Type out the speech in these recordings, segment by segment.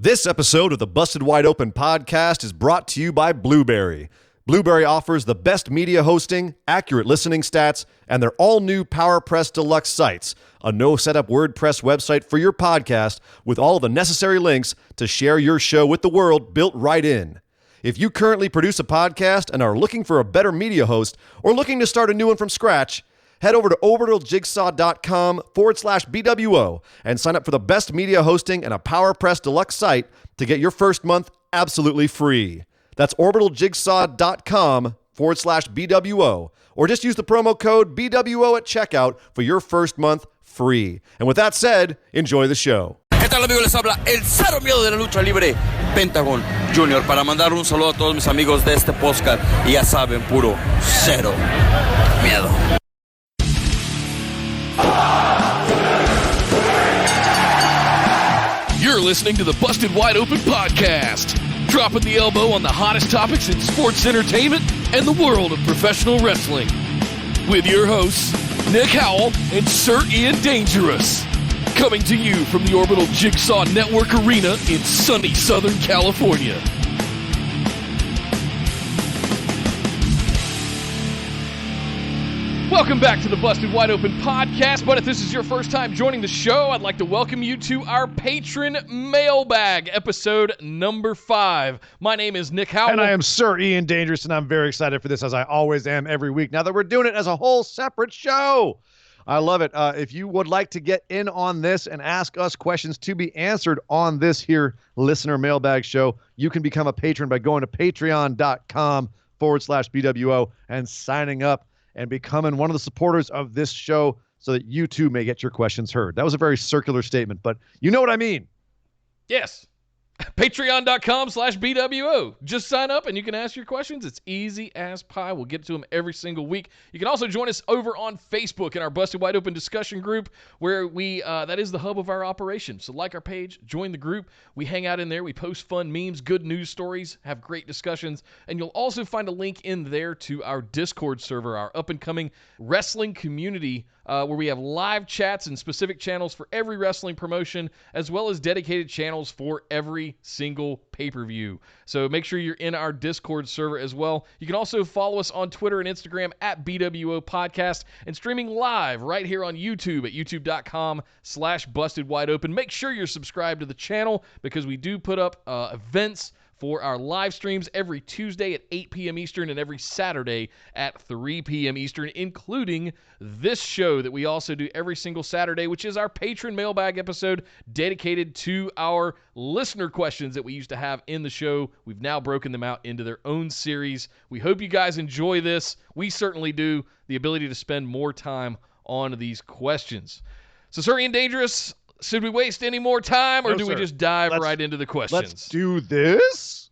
This episode of the Busted Wide Open podcast is brought to you by Blueberry. Blueberry offers the best media hosting, accurate listening stats, and their all-new PowerPress Deluxe sites, a no-setup WordPress website for your podcast with all the necessary links to share your show with the world built right in. If you currently produce a podcast and are looking for a better media host or looking to start a new one from scratch, head over to orbitaljigsaw.com/BWO and sign up for the best media hosting and a PowerPress Deluxe site to get your first month absolutely free. That's orbitaljigsaw.com/BWO, or just use the promo code BWO at checkout for your first month free. And with that said, enjoy the show. ¿Qué tal, amigos? Les habla el cero miedo de la lucha libre, Pentagon Junior, para mandar un saludo a todos mis amigos de este podcast. Y ya saben, puro cero miedo. You're listening to the Busted Wide Open podcast, dropping the elbow on the hottest topics in sports entertainment and the world of professional wrestling. With your hosts, Nick Howell and Sir Ian Dangerous. Coming to you from the Orbital Jigsaw Network Arena in sunny Southern California. Welcome back to the Busted Wide Open podcast, but if this is your first time joining the show, I'd like to welcome you to our Patron Mailbag, episode number 5. My name is Nick Howell. And I am Sir Ian Dangerous, and I'm very excited for this, as I always am every week, now that we're doing it as a whole separate show. I love it. If you would like to get in on this and ask us questions to be answered on this here listener mailbag show, you can become a patron by going to patreon.com/BWO and signing up and becoming one of the supporters of this show so that you too may get your questions heard. That was a very circular statement, but you know what I mean. Yes. Patreon.com/BWO. Just sign up and you can ask your questions. It's easy as pie. We'll get to them every single week. You can also join us over on Facebook in our Busted Wide Open discussion group, where we that is the hub of our operation. So like our page, join the group. We hang out in there. We post fun memes, good news stories, have great discussions. And you'll also find a link in there to our Discord server, our up-and-coming wrestling community, where we have live chats and specific channels for every wrestling promotion, as well as dedicated channels for every single pay-per-view. So make sure you're in our Discord server as well. You can also follow us on Twitter and Instagram at BWO Podcast, and streaming live right here on YouTube at youtube.com/BustedWideOpen. Make sure you're subscribed to the channel, because we do put up events for our live streams every Tuesday at 8 p.m. Eastern and every Saturday at 3 p.m. Eastern, including this show that we also do every single Saturday, which is our Patron Mailbag episode dedicated to our listener questions that we used to have in the show. We've now broken them out into their own series. We hope you guys enjoy this. We certainly do. The ability to spend more time on these questions. So, Sir Ian Dangerous, should we waste any more time, or do we just dive right into the questions? Let's do this.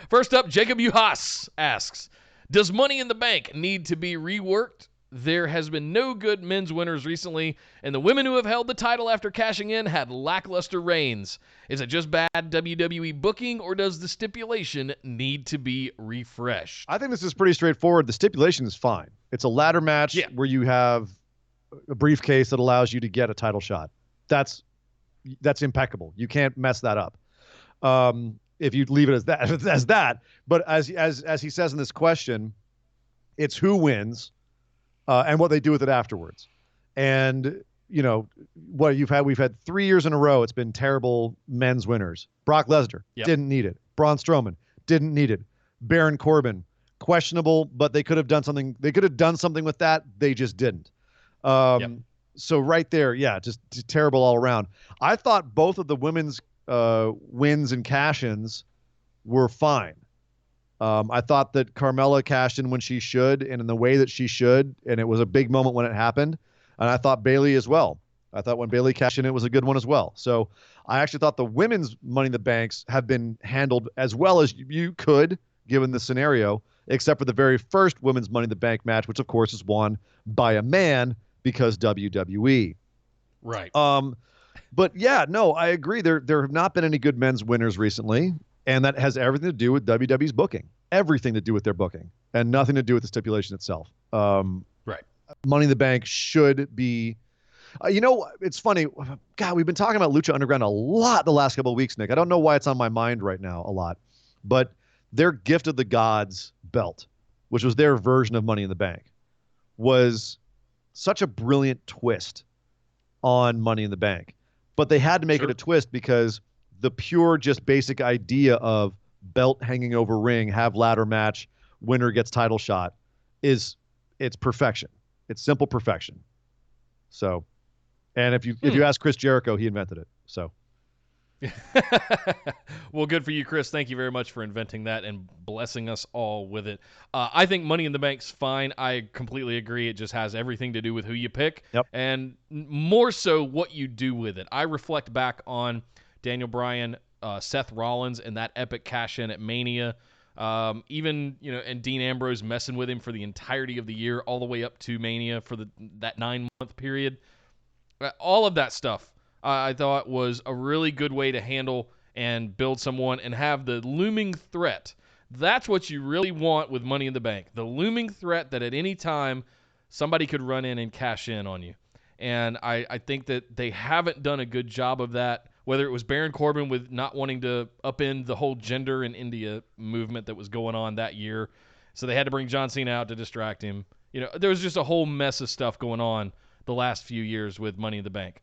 First up, Jacob Uhas asks, does Money in the Bank need to be reworked? There has been no good men's winners recently, and the women who have held the title after cashing in had lackluster reigns. Is it just bad WWE booking, or does the stipulation need to be refreshed? I think this is pretty straightforward. The stipulation is fine. It's a ladder match where you have a briefcase that allows you to get a title shot. That's impeccable. You can't mess that up. If you leave it as that. But as he says in this question, it's who wins and what they do with it afterwards. And you know what we've had 3 years in a row. It's been terrible men's winners. Brock Lesnar didn't need it. Braun Strowman didn't need it. Baron Corbin, questionable, but they could have done something. They could have done something with that. They just didn't. So right there, just terrible all around. I thought both of the women's wins and cash-ins were fine. I thought that Carmella cashed in when she should and in the way that she should, and it was a big moment when it happened. And I thought Bayley as well. I thought when Bayley cashed in, it was a good one as well. So I actually thought the women's Money in the Banks have been handled as well as you could, given the scenario, except for the very first women's Money in the Bank match, which of course is won by a man, because WWE. Right. But I agree. There have not been any good men's winners recently, and that has everything to do with WWE's booking. Everything to do with their booking, and nothing to do with the stipulation itself. Right. Money in the Bank should be It's funny. God, we've been talking about Lucha Underground a lot the last couple of weeks, Nick. I don't know why it's on my mind right now a lot, but their Gift of the Gods belt, which was their version of Money in the Bank, was such a brilliant twist on Money in the Bank. But they had to make it a twist because the pure, just basic idea of belt hanging over ring, have ladder match, winner gets title shot, it's perfection. It's simple perfection. So, and if you ask Chris Jericho, he invented it. So. Well, good for you, Chris. Thank you very much for inventing that and blessing us all with it. I think Money in the Bank's fine. I completely agree. It just has everything to do with who you pick, and more so what you do with it. I reflect back on Daniel Bryan, Seth Rollins, and that epic cash-in at Mania. Even and Dean Ambrose messing with him for the entirety of the year, all the way up to Mania for that 9-month period. All of that stuff I thought was a really good way to handle and build someone and have the looming threat. That's what you really want with Money in the Bank. The looming threat that at any time somebody could run in and cash in on you. And I think that they haven't done a good job of that, whether it was Baron Corbin with not wanting to upend the whole gender in India movement that was going on that year. So they had to bring John Cena out to distract him. There was just a whole mess of stuff going on the last few years with Money in the Bank.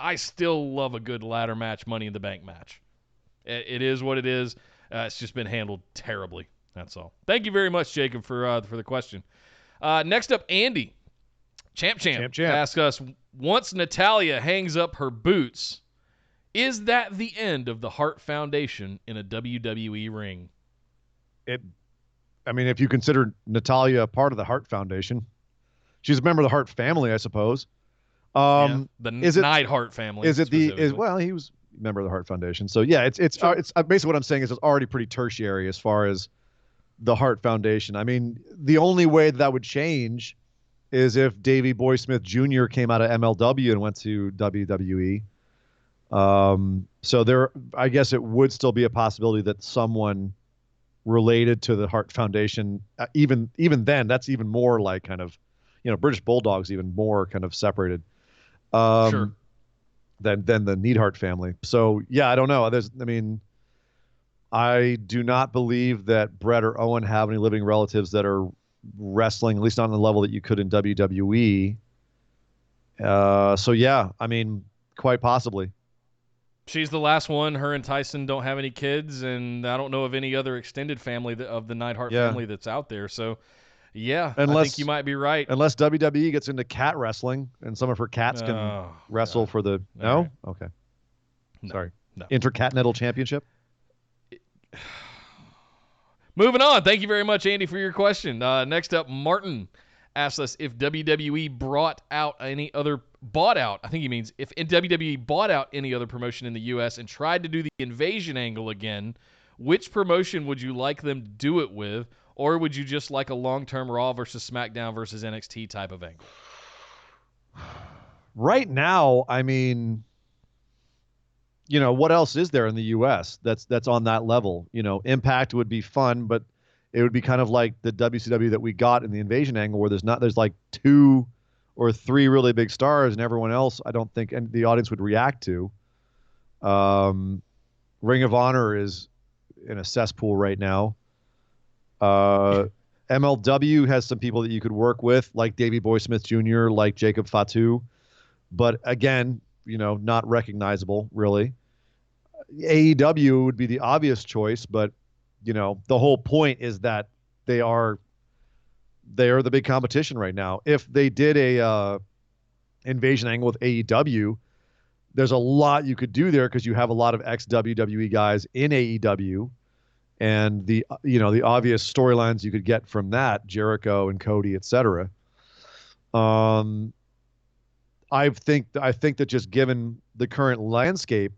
I still love a good ladder match, Money in the Bank match. It is what it is. It's just been handled terribly. That's all. Thank you very much, Jacob, for the question. Next up, Andy. Champ asks us, once Natalya hangs up her boots, is that the end of the Hart Foundation in a WWE ring? If you consider Natalya a part of the Hart Foundation, she's a member of the Hart family, I suppose. The Neidhart family. He was a member of the Hart Foundation. So yeah, it's basically what I'm saying is it's already pretty tertiary as far as the Hart Foundation. I mean, the only way that would change is if Davey Boy Smith Jr. came out of MLW and went to WWE. So I guess it would still be a possibility that someone related to the Hart Foundation, even then, that's even more like kind of, British Bulldog's even more kind of separated. Than the Neidhart family. So yeah, I don't know. I do not believe that Brett or Owen have any living relatives that are wrestling, at least not on the level that you could in WWE. So yeah, quite possibly. She's the last one. Her and Tyson don't have any kids, and I don't know of any other extended family of the Neidhart family that's out there. So yeah, I think you might be right. Unless WWE gets into cat wrestling and some of her cats can wrestle for the... No? Right. Okay. No, sorry. No. Intercontinental Championship? Moving on. Thank you very much, Andy, for your question. Next up, Martin asks us if WWE bought out any other promotion in the U.S. and tried to do the invasion angle again, which promotion would you like them to do it with? Or would you just like a long-term Raw versus SmackDown versus NXT type of angle? Right now, what else is there in the U.S. that's on that level? Impact would be fun, but it would be kind of like the WCW that we got in the invasion angle, where there's like 2 or 3 really big stars, and everyone else I don't think the audience would react to. Ring of Honor is in a cesspool right now. MLW has some people that you could work with, like Davey Boy Smith Jr., like Jacob Fatu, but again, not recognizable really. AEW would be the obvious choice, but the whole point is that they are the big competition right now. If they did a invasion angle with AEW, there's a lot you could do there because you have a lot of ex-WWE guys in AEW. And the obvious storylines you could get from that, Jericho and Cody, etc. I think that just given the current landscape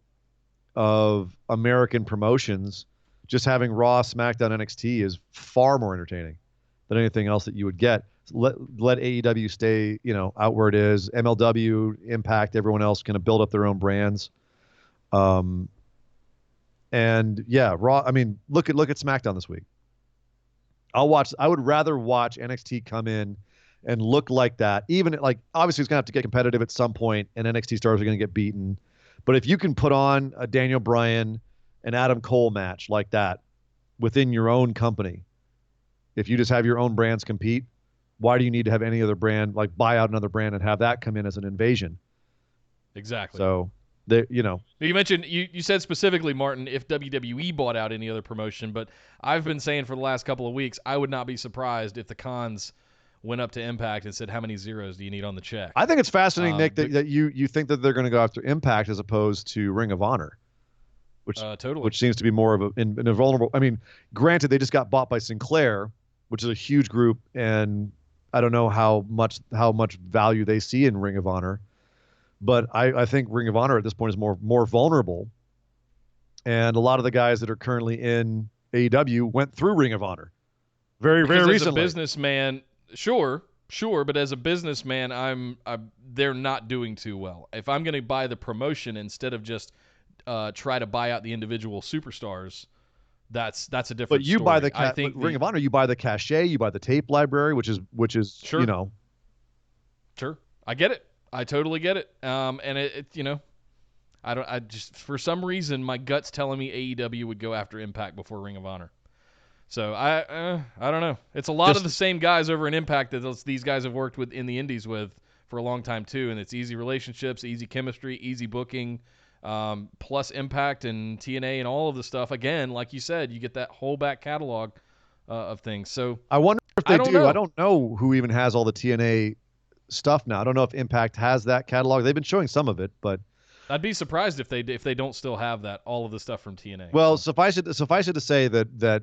of American promotions, just having Raw, SmackDown, NXT is far more entertaining than anything else that you would get. Let AEW stay, out where it is. MLW, Impact, everyone else going to build up their own brands. And yeah, Raw. Look at SmackDown this week. I would rather watch NXT come in and look like that, even like obviously it's going to have to get competitive at some point, and NXT stars are going to get beaten. But if you can put on a Daniel Bryan and Adam Cole match like that within your own company, if you just have your own brands compete, why do you need to have any other brand, like buy out another brand and have that come in as an invasion? Exactly. So, you mentioned, you said specifically, Martin, if WWE bought out any other promotion, but I've been saying for the last couple of weeks, I would not be surprised if the Cons went up to Impact and said, how many zeros do you need on the check? I think it's fascinating, Nick, that you think that they're going to go after Impact as opposed to Ring of Honor, which seems to be more of a vulnerable. I mean, granted, they just got bought by Sinclair, which is a huge group, and I don't know how much value they see in Ring of Honor, but I think Ring of Honor at this point is more vulnerable, and a lot of the guys that are currently in AEW went through Ring of Honor very recently. As a businessman, sure, but as a businessman, they're not doing too well. If I'm going to buy the promotion instead of just try to buy out the individual superstars, that's a different But you story. buy the Ring of Honor, you buy the cachet, you buy the tape library, which is sure. you know. Sure. I get it. I totally get it. And it I just for some reason my gut's telling me AEW would go after Impact before Ring of Honor. So I don't know. It's a lot of the same guys over in Impact that these guys have worked with in the Indies with for a long time too, and it's easy relationships, easy chemistry, easy booking. Plus Impact and TNA and all of the stuff. Again, like you said, you get that whole back catalog of things. So I wonder if they do. Know. I don't know who even has all the TNA stuff now. I don't know if Impact has that catalog. They've been showing some of it, but I'd be surprised if they don't still have all of the stuff from TNA. Well, suffice it to say that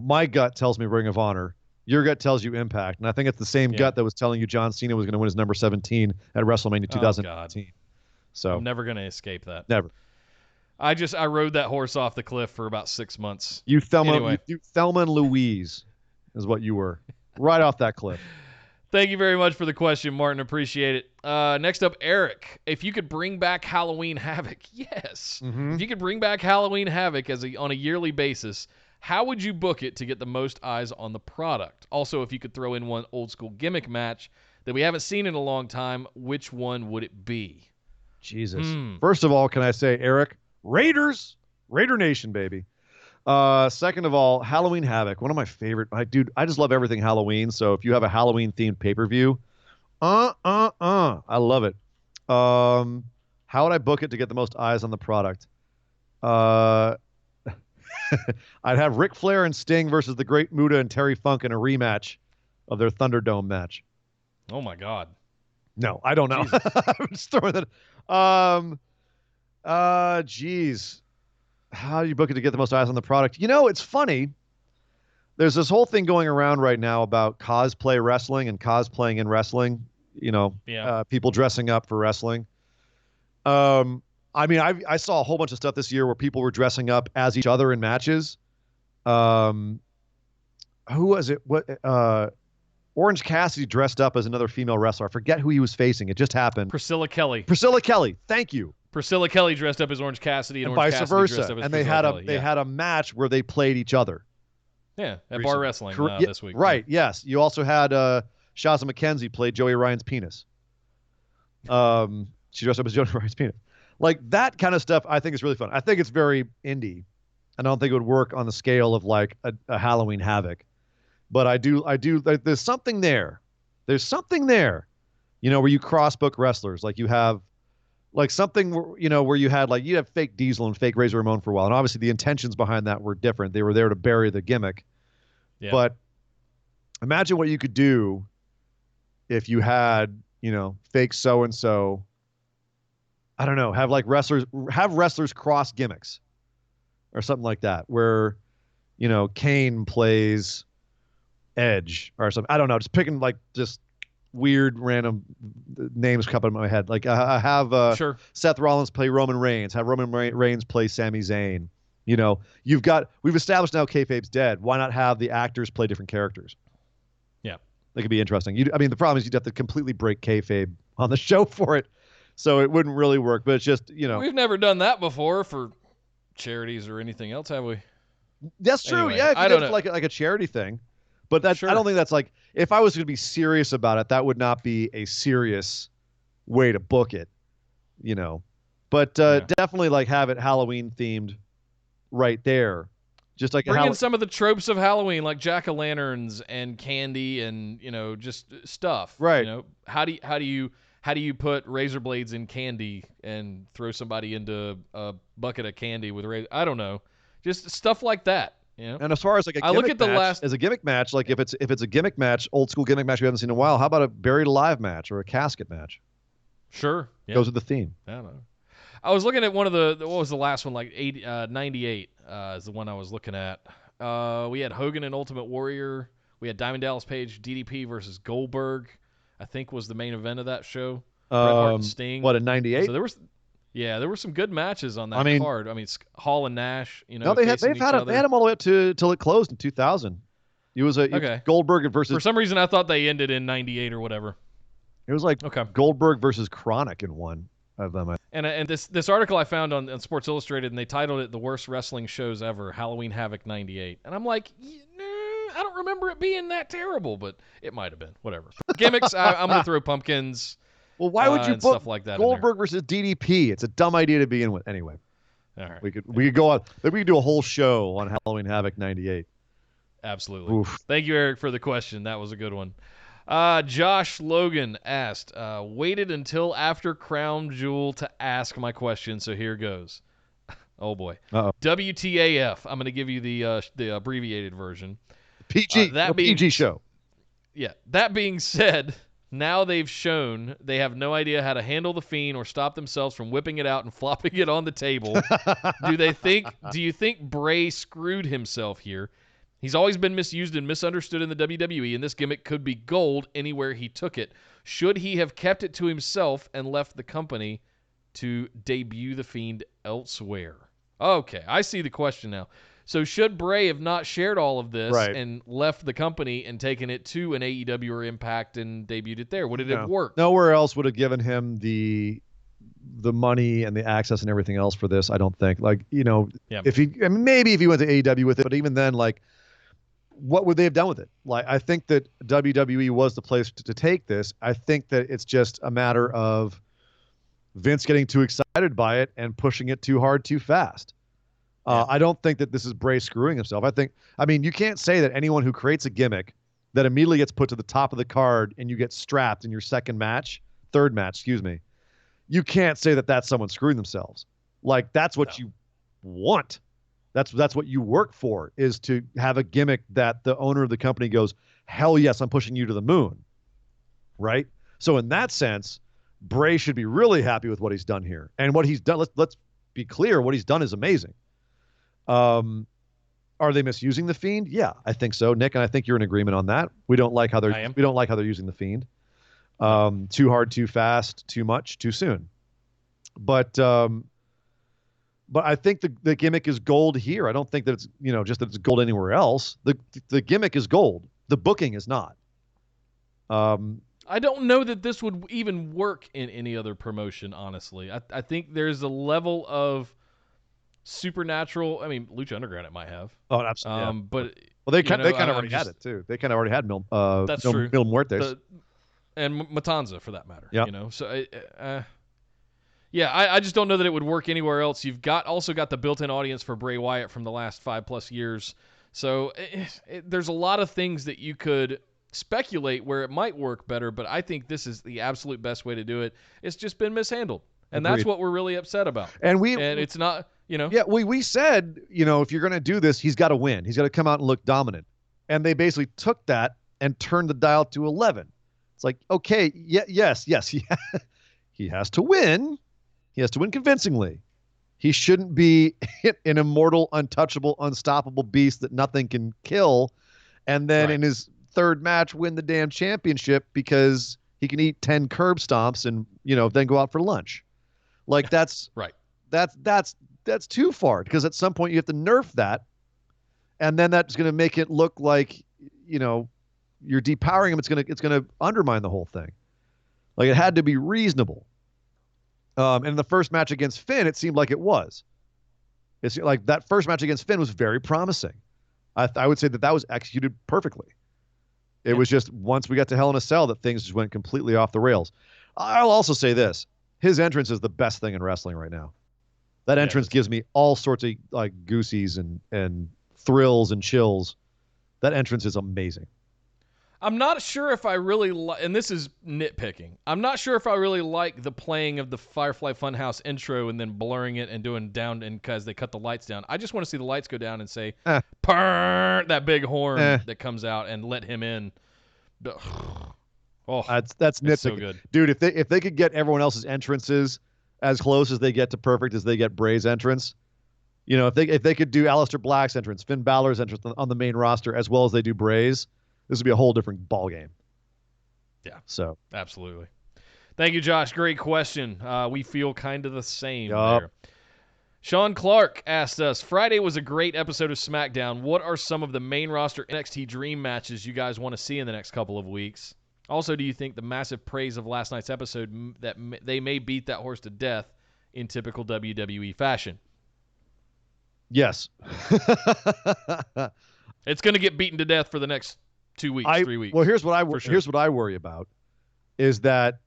my gut tells me Ring of Honor. Your gut tells you Impact, and I think it's the same gut that was telling you John Cena was going to win his number 17 at WrestleMania 2018. So I'm never going to escape that. Never. I rode that horse off the cliff for about 6 months. You Thelma and Louise is what you were. Right off that cliff. Thank you very much for the question, Martin. Appreciate it. Next up, Eric. If you could bring back Halloween Havoc, yes. Mm-hmm. If you could bring back Halloween Havoc on a yearly basis, how would you book it to get the most eyes on the product? Also, if you could throw in one old school gimmick match that we haven't seen in a long time, which one would it be? Jesus. First of all, can I say, Eric, Raiders, Raider Nation, baby. Second of all, Halloween Havoc, one of my favorite. I just love everything Halloween. So if you have a Halloween themed pay-per-view, I love it. How would I book it to get the most eyes on the product? I'd have Ric Flair and Sting versus the Great Muta and Terry Funk in a rematch of their Thunderdome match. Oh my God. No, I don't know. I'm just throwing that. Geez. How do you book it to get the most eyes on the product? It's funny. There's this whole thing going around right now about cosplay wrestling and cosplaying in wrestling. People dressing up for wrestling. I saw a whole bunch of stuff this year where people were dressing up as each other in matches. Who was it? Orange Cassidy dressed up as another female wrestler. I forget who he was facing. It just happened. Priscilla Kelly. Thank you. Priscilla Kelly dressed up as Orange Cassidy and Orange vice Cassidy versa. Dressed up as and they had a match where they played each other. Yeah, at Bar Wrestling this week. Right. Yes. You also had Shazza McKenzie play Joey Ryan's penis. She dressed up as Joey Ryan's penis. Like that kind of stuff, I think is really fun. I think it's very indie. I don't think it would work on the scale of like a Halloween Havoc. But I do. There's something there. There's something there, where you cross-book wrestlers. Like you have, like something, where you had you have fake Diesel and fake Razor Ramon for a while, and obviously the intentions behind that were different. They were there to bury the gimmick. Yeah. But imagine what you could do if you had, fake so and so. I don't know. Have wrestlers cross gimmicks, or something like that, where, Kane plays Edge or something. I don't know. Just picking just weird random names coming in my head. Like I have Seth Rollins play Roman Reigns. Have Roman Reigns play Sami Zayn. We've established now kayfabe's dead. Why not have the actors play different characters? Yeah, that could be interesting. The problem is you'd have to completely break kayfabe on the show for it, so it wouldn't really work. But it's just we've never done that before for charities or anything else, have we? That's true. Anyway, yeah, I don't know. Like a charity thing. But I Sure. don't think that's like, if I was going to be serious about it, that would not be a serious way to book it, you know. But definitely like have it Halloween themed right there. Just like bring in some of the tropes of Halloween, like jack-o'-lanterns and candy, and just stuff. Right. How do you put razor blades in candy and throw somebody into a bucket of candy with razor? I don't know, just stuff like that. And as far as like a I look gimmick at the match, as a gimmick match, like if it's a gimmick match, old school gimmick match we haven't seen in a while, how about a buried alive match or a casket match? Sure. Yeah. Goes with the theme. I don't know. I was looking at one of what was the last one, like 98 is the one I was looking at. We had Hogan and Ultimate Warrior. We had Diamond Dallas Page, DDP versus Goldberg, I think was the main event of that show. Bret Hart and Sting. What, in 98? So there were some good matches on that card. I mean, Hall and Nash, No, they had them all the way up till it closed in 2000. It was Goldberg versus. For some reason, I thought they ended in 98 or whatever. It was like Goldberg versus Chronic in one of them. And this article I found on Sports Illustrated, and they titled it "The Worst Wrestling Shows Ever: Halloween Havoc '98." And I'm like, I don't remember it being that terrible, but it might have been. Whatever. Gimmicks. I'm gonna throw pumpkins. Well, why would you book stuff like that Goldberg versus DDP? It's a dumb idea to begin with. Anyway, all right. We could go on. Maybe we could do a whole show on Halloween Havoc '98. Absolutely. Oof. Thank you, Eric, for the question. That was a good one. Josh Logan asked, waited until after Crown Jewel to ask my question, so here goes. Oh, boy. Uh-oh. WTAF. I'm going to give you the abbreviated version. PG. PG show. Yeah. That being said, now they've shown they have no idea how to handle the Fiend or stop themselves from whipping it out and flopping it on the table. Do you think Bray screwed himself here? He's always been misused and misunderstood in the WWE, and this gimmick could be gold anywhere he took it. Should he have kept it to himself and left the company to debut the Fiend elsewhere? Okay, I see the question now. So should Bray have not shared all of this and left the company and taken it to an AEW or Impact and debuted it there? Would it have worked? Nowhere else would have given him the money and the access and everything else for this, I don't think. Maybe if he went to AEW with it, but even then, what would they have done with it? I think that WWE was the place to take this. I think that it's just a matter of Vince getting too excited by it and pushing it too hard, too fast. I don't think that this is Bray screwing himself. You can't say that anyone who creates a gimmick that immediately gets put to the top of the card and you get strapped in your third match, you can't say that that's someone screwing themselves. That's what you want. That's what you work for, is to have a gimmick that the owner of the company goes, hell yes, I'm pushing you to the moon. Right? So in that sense, Bray should be really happy with what he's done here. And what he's done, let's be clear, what he's done is amazing. Are they misusing the Fiend? Yeah, I think so, Nick, and I think you're in agreement on that. We don't like how they're using the Fiend. Too hard, too fast, too much, too soon. But I think the gimmick is gold here. I don't think that it's just that it's gold anywhere else. The gimmick is gold. The booking is not. I don't know that this would even work in any other promotion, honestly. I think there's a level of supernatural. I mean, Lucha Underground it might have. Oh, absolutely. But they kind of already had it too. They kind of already had Mil Muertes and Matanza for that matter. Yeah. So I just don't know that it would work anywhere else. You've also got the built-in audience for Bray Wyatt from the last 5+ years. So there's a lot of things that you could speculate where it might work better, but I think this is the absolute best way to do it. It's just been mishandled. And Agreed. That's what we're really upset about. And it's not, Yeah, we said, if you're going to do this, he's got to win. He's got to come out and look dominant. And they basically took that and turned the dial to 11. It's like, okay, yes, he has to win. He has to win convincingly. He shouldn't be an immortal, untouchable, unstoppable beast that nothing can kill. And then in his third match, win the damn championship because he can eat 10 curb stomps and, then go out for lunch. That's right. That's too far, because at some point you have to nerf that. And then that's going to make it look like, you're depowering him. It's going to undermine the whole thing. It had to be reasonable. And in the first match against Finn, it seemed like it was. It's like that first match against Finn was very promising. I would say that was executed perfectly. It was just once we got to Hell in a Cell that things just went completely off the rails. I'll also say this. His entrance is the best thing in wrestling right now. That entrance gives me all sorts of like goosies and thrills and chills. That entrance is amazing. I'm not sure if I really like, and this is nitpicking, I'm not sure if I really like the playing of the Firefly Funhouse intro and then blurring it and doing down, and because they cut the lights down. I just want to see the lights go down and say, "Purr," that big horn that comes out and let him in. Oh, that's nitpicking. So good. Dude, if they could get everyone else's entrances as close as they get to perfect as they get Bray's entrance, you know, if they could do Aleister Black's entrance, Finn Balor's entrance on the main roster as well as they do Bray's, this would be a whole different ball game. Yeah. So absolutely. Thank you, Josh. Great question. We feel kind of the same there. Sean Clark asked us, Friday was a great episode of SmackDown. What are some of the main roster NXT dream matches you guys want to see in the next couple of weeks? Also, do you think the massive praise of last night's episode that they may beat that horse to death in typical WWE fashion? Yes. It's going to get beaten to death for the next 2 weeks, 3 weeks. Well, here's what I worry about is that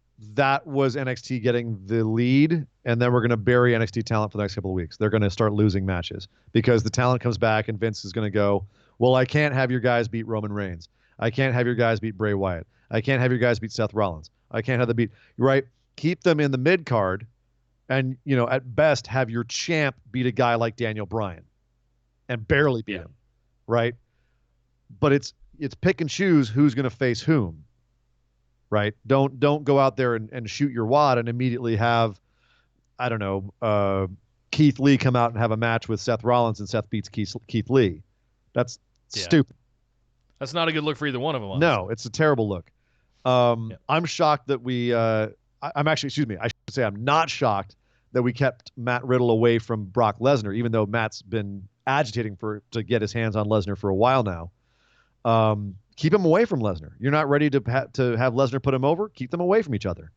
was NXT getting the lead, and then we're going to bury NXT talent for the next couple of weeks. They're going to start losing matches because the talent comes back and Vince is going to go, well, I can't have your guys beat Roman Reigns. I can't have your guys beat Bray Wyatt. I can't have your guys beat Seth Rollins. I can't have them beat, right? Keep them in the mid card and, you know, at best have your champ beat a guy like Daniel Bryan and barely beat him, right? But it's pick and choose who's going to face whom, right? Don't go out there and shoot your wad and immediately have, I don't know, Keith Lee come out and have a match with Seth Rollins and Seth beats Keith Lee. That's stupid. That's not a good look for either one of them. Honestly. No, it's a terrible look. I'm shocked that we I'm not shocked that we kept Matt Riddle away from Brock Lesnar, even though Matt's been agitating to get his hands on Lesnar for a while now. Keep him away from Lesnar. You're not ready to have Lesnar put him over. Keep them away from each other.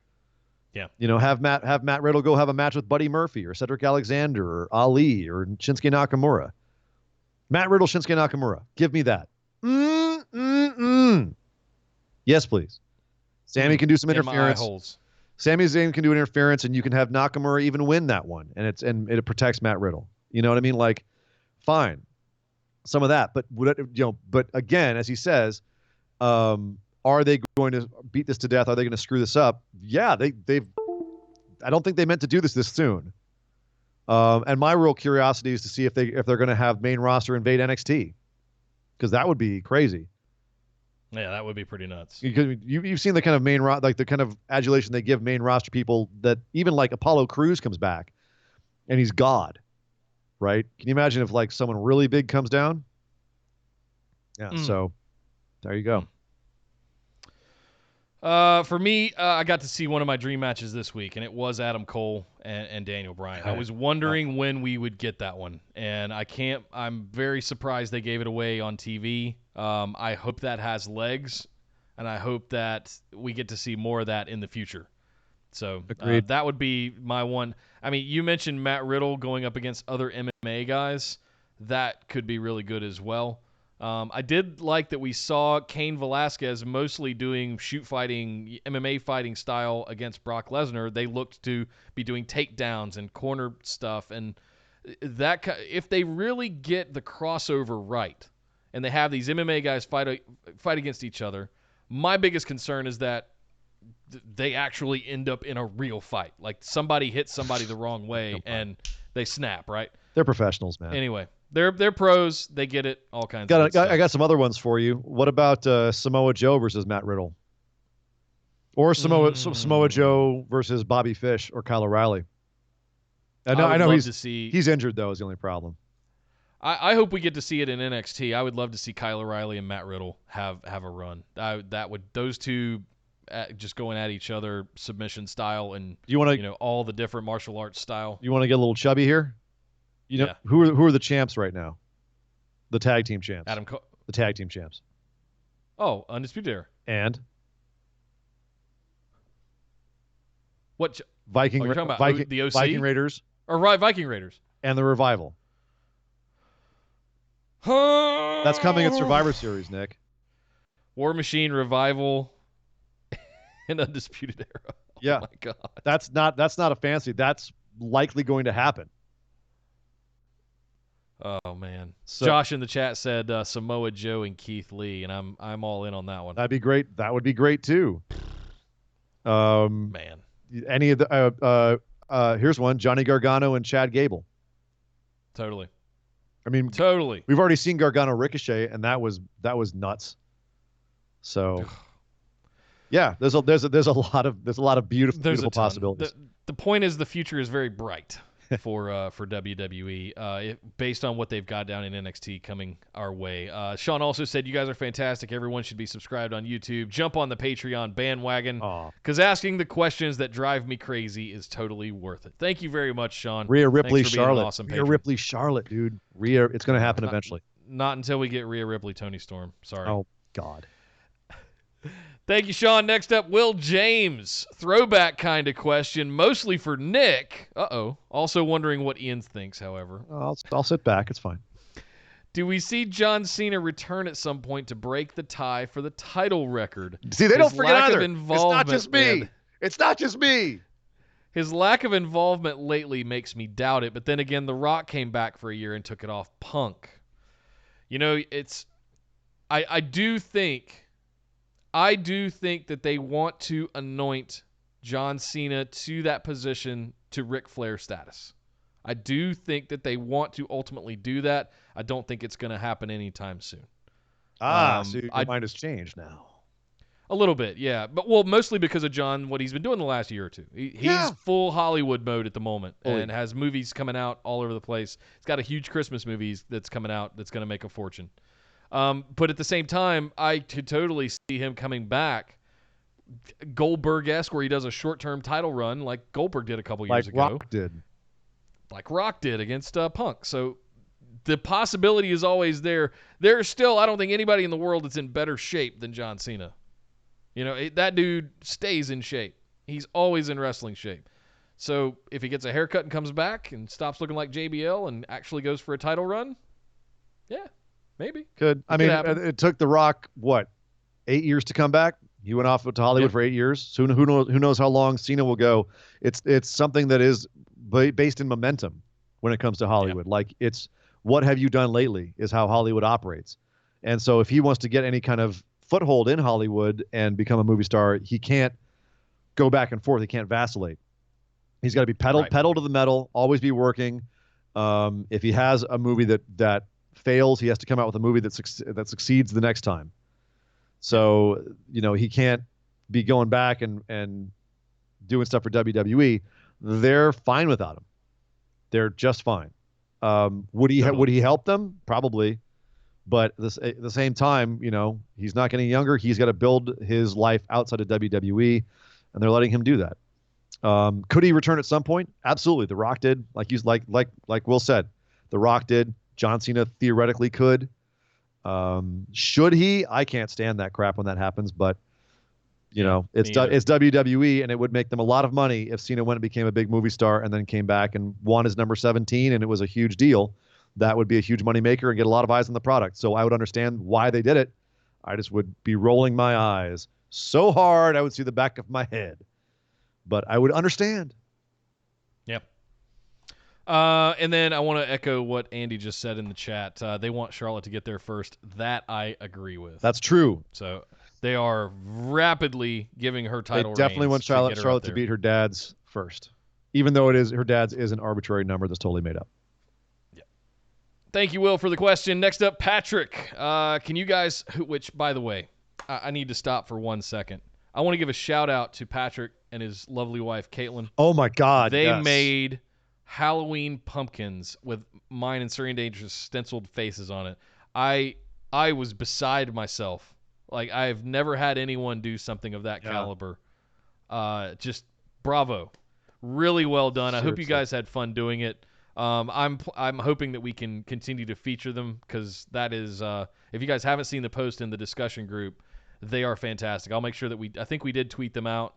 Yeah. You know, have Matt Riddle go have a match with Buddy Murphy or Cedric Alexander or Ali or Shinsuke Nakamura. Matt Riddle, Shinsuke Nakamura. Give me that. Yes, please. Sammy can do some interference. Sami Zayn can do interference, and you can have Nakamura even win that one, and it protects Matt Riddle. You know what I mean? Like, fine, some of that, but but again, as he says, are they going to beat this to death? Are they going to screw this up? Yeah, they've. I don't think they meant to do this soon. And my real curiosity is to see if they're going to have main roster invade NXT, because that would be crazy. Yeah, that would be pretty nuts. You've seen the kind of the kind of adulation they give main roster people, that even like Apollo Crews comes back and he's God, right? Can you imagine if like someone really big comes down? Yeah. So there you go. For me, I got to see one of my dream matches this week, and it was Adam Cole and Daniel Bryan. I was wondering when we would get that one, and I'm very surprised they gave it away on TV. I hope that has legs, and I hope that we get to see more of that in the future. So that would be my one. I mean, you mentioned Matt Riddle going up against other MMA guys. That could be really good as well. I did like that we saw Cain Velasquez mostly doing shoot fighting, MMA fighting style against Brock Lesnar. They looked to be doing takedowns and corner stuff, and that if they really get the crossover right, and they have these MMA guys fight against each other, my biggest concern is that they actually end up in a real fight. Like somebody hits somebody the wrong way and they snap, right? They're professionals, man. Anyway. They're pros. They get it. All kinds of stuff. I got some other ones for you. What about Samoa Joe versus Matt Riddle? Or Samoa Joe versus Bobby Fish or Kyle O'Reilly? I know he's injured, though, is the only problem. I hope we get to see it in NXT. I would love to see Kyle O'Reilly and Matt Riddle have a run. Those two just going at each other submission style and all the different martial arts style. You want to get a little chubby here? Who are the champs right now? The tag team champs. The tag team champs. Oh, Undisputed Era. And what? Viking? You're talking about the OC? Viking Raiders. Or Viking Raiders. And the Revival. That's coming at Survivor Series, Nick. War Machine Revival and Undisputed Era. Oh Yeah. my God. That's not a fancy. That's likely going to happen. Oh man. So, Josh in the chat said Samoa Joe and Keith Lee, and I'm all in on that one. that'd be great. That would be great too. Man. Any of the here's one: Johnny Gargano and Chad Gable. Totally. I mean, Totally. we've already seen Gargano Ricochet, and that was nuts. So, yeah, there's a lot of beautiful possibilities. The point is the future is very bright for WWE based on what they've got down in NXT coming our way. Sean also said, you guys are fantastic. Everyone should be subscribed on YouTube. Jump on the Patreon bandwagon because asking the questions that drive me crazy is totally worth it. Thank you very much, Sean. Rhea Ripley, Thanks for being Charlotte. an awesome Rhea patron. Ripley, Charlotte, dude. Rhea, it's going to happen eventually. Not until we get Rhea Ripley, Tony Storm. Sorry. Oh, God. Thank you, Sean. Next up, Will James. Throwback kind of question, mostly for Nick. Also wondering what Ian thinks, however. I'll sit back. It's fine. Do we see John Cena return at some point to break the tie for the title record? See, they don't His forget lack either. of It's not just me. man, It's not just me. his lack of involvement lately makes me doubt it. But then again, The Rock came back for a year and took it off Punk. You know, I do think that they want to anoint John Cena to that position to Ric Flair status. I do think that they want to ultimately do that. I don't think it's going to happen anytime soon. So your mind has changed now. A little bit, yeah. But mostly because of John, what he's been doing the last year or two. He's full Hollywood mode at the moment and has movies coming out all over the place. He's got a huge Christmas movie that's coming out that's going to make a fortune. But at the same time, I could totally see him coming back Goldberg-esque, where he does a short-term title run like Goldberg did a couple years ago. Like Rock did against Punk. So the possibility is always there. There's still, I don't think anybody in the world that's in better shape than John Cena. You know, that dude stays in shape. He's always in wrestling shape. So if he gets a haircut and comes back and stops looking like JBL and actually goes for a title run, yeah, maybe. Could. I mean, it took The Rock, 8 years to come back? He went off to Hollywood for 8 years. So who knows how long Cena will go. It's something that is based in momentum when it comes to Hollywood. Like, it's what have you done lately is how Hollywood operates. And so if he wants to get any kind of foothold in Hollywood and become a movie star, he can't go back and forth. He can't vacillate. He's got to be pedal to the metal, always be working. If he has a movie that fails, he has to come out with a movie that succeeds the next time. So, he can't be going back and doing stuff for WWE. They're fine without him. They're just fine. Would he help them? Probably. But at the same time, he's not getting younger. He's got to build his life outside of WWE, and they're letting him do that. Could he return at some point? Absolutely. The Rock did. Like Will said, The Rock did. John Cena theoretically could. Should he? I can't stand that crap when that happens, but it's WWE, and it would make them a lot of money if Cena went and became a big movie star and then came back and won his number 17, and it was a huge deal. That would be a huge moneymaker and get a lot of eyes on the product. So I would understand why they did it. I just would be rolling my eyes so hard I would see the back of my head. But I would understand. Yep. And then I want to echo what Andy just said in the chat. They want Charlotte to get there first. That I agree with. That's true. So they are rapidly giving her title. They definitely want Charlotte to beat her dad's first, even though her dad's is an arbitrary number that's totally made up. Yeah. Thank you, Will, for the question. Next up, Patrick. Can you guys? Which, by the way, I need to stop for 1 second. I want to give a shout out to Patrick and his lovely wife, Caitlin. Oh my God! They made Halloween pumpkins with mine and Serene Danger's stenciled faces on it. I was beside myself. Like, I've never had anyone do something of that caliber. Just bravo. Really well done. Seriously. I hope you guys had fun doing it. I'm hoping that we can continue to feature them, because that is if you guys haven't seen the post in the discussion group, they are fantastic. I'll make sure that I think we did tweet them out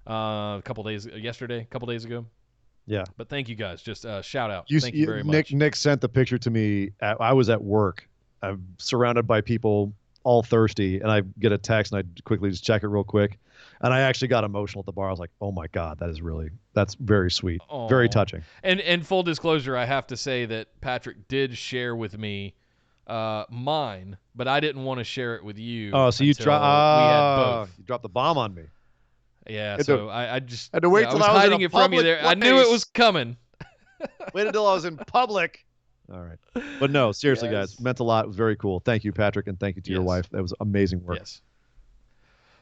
a couple days ago. Yeah. But thank you guys. Just shout out. Thank you very much. Nick sent the picture to me. I was at work. I'm surrounded by people all thirsty, and I get a text, and I quickly just check it real quick, and I actually got emotional at the bar. I was like, oh my God, that's very sweet, very touching. And full disclosure, I have to say that Patrick did share with me mine, but I didn't want to share it with you. Oh, so you dropped the bomb on me. Yeah, so I just had to wait till I was hiding it from you there. place. I knew it was coming. Wait until I was in public. All right. But no, seriously, guys, meant a lot. It was very cool. Thank you, Patrick, and thank you to your wife. That was amazing work. Yes.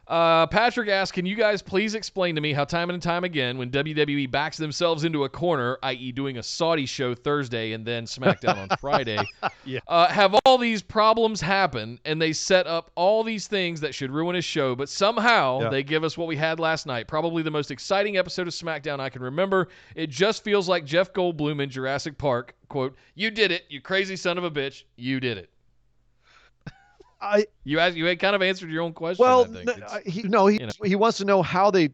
Patrick asked, can you guys please explain to me how time and time again when WWE backs themselves into a corner, i.e. doing a Saudi show Thursday and then SmackDown on Friday, have all these problems happen and they set up all these things that should ruin his show, but somehow they give us what we had last night, probably the most exciting episode of SmackDown I can remember. It just feels like Jeff Goldblum in Jurassic Park, quote, "You did it, you crazy son of a bitch, you did it." You had kind of answered your own question. Well, I think. He wants to know how they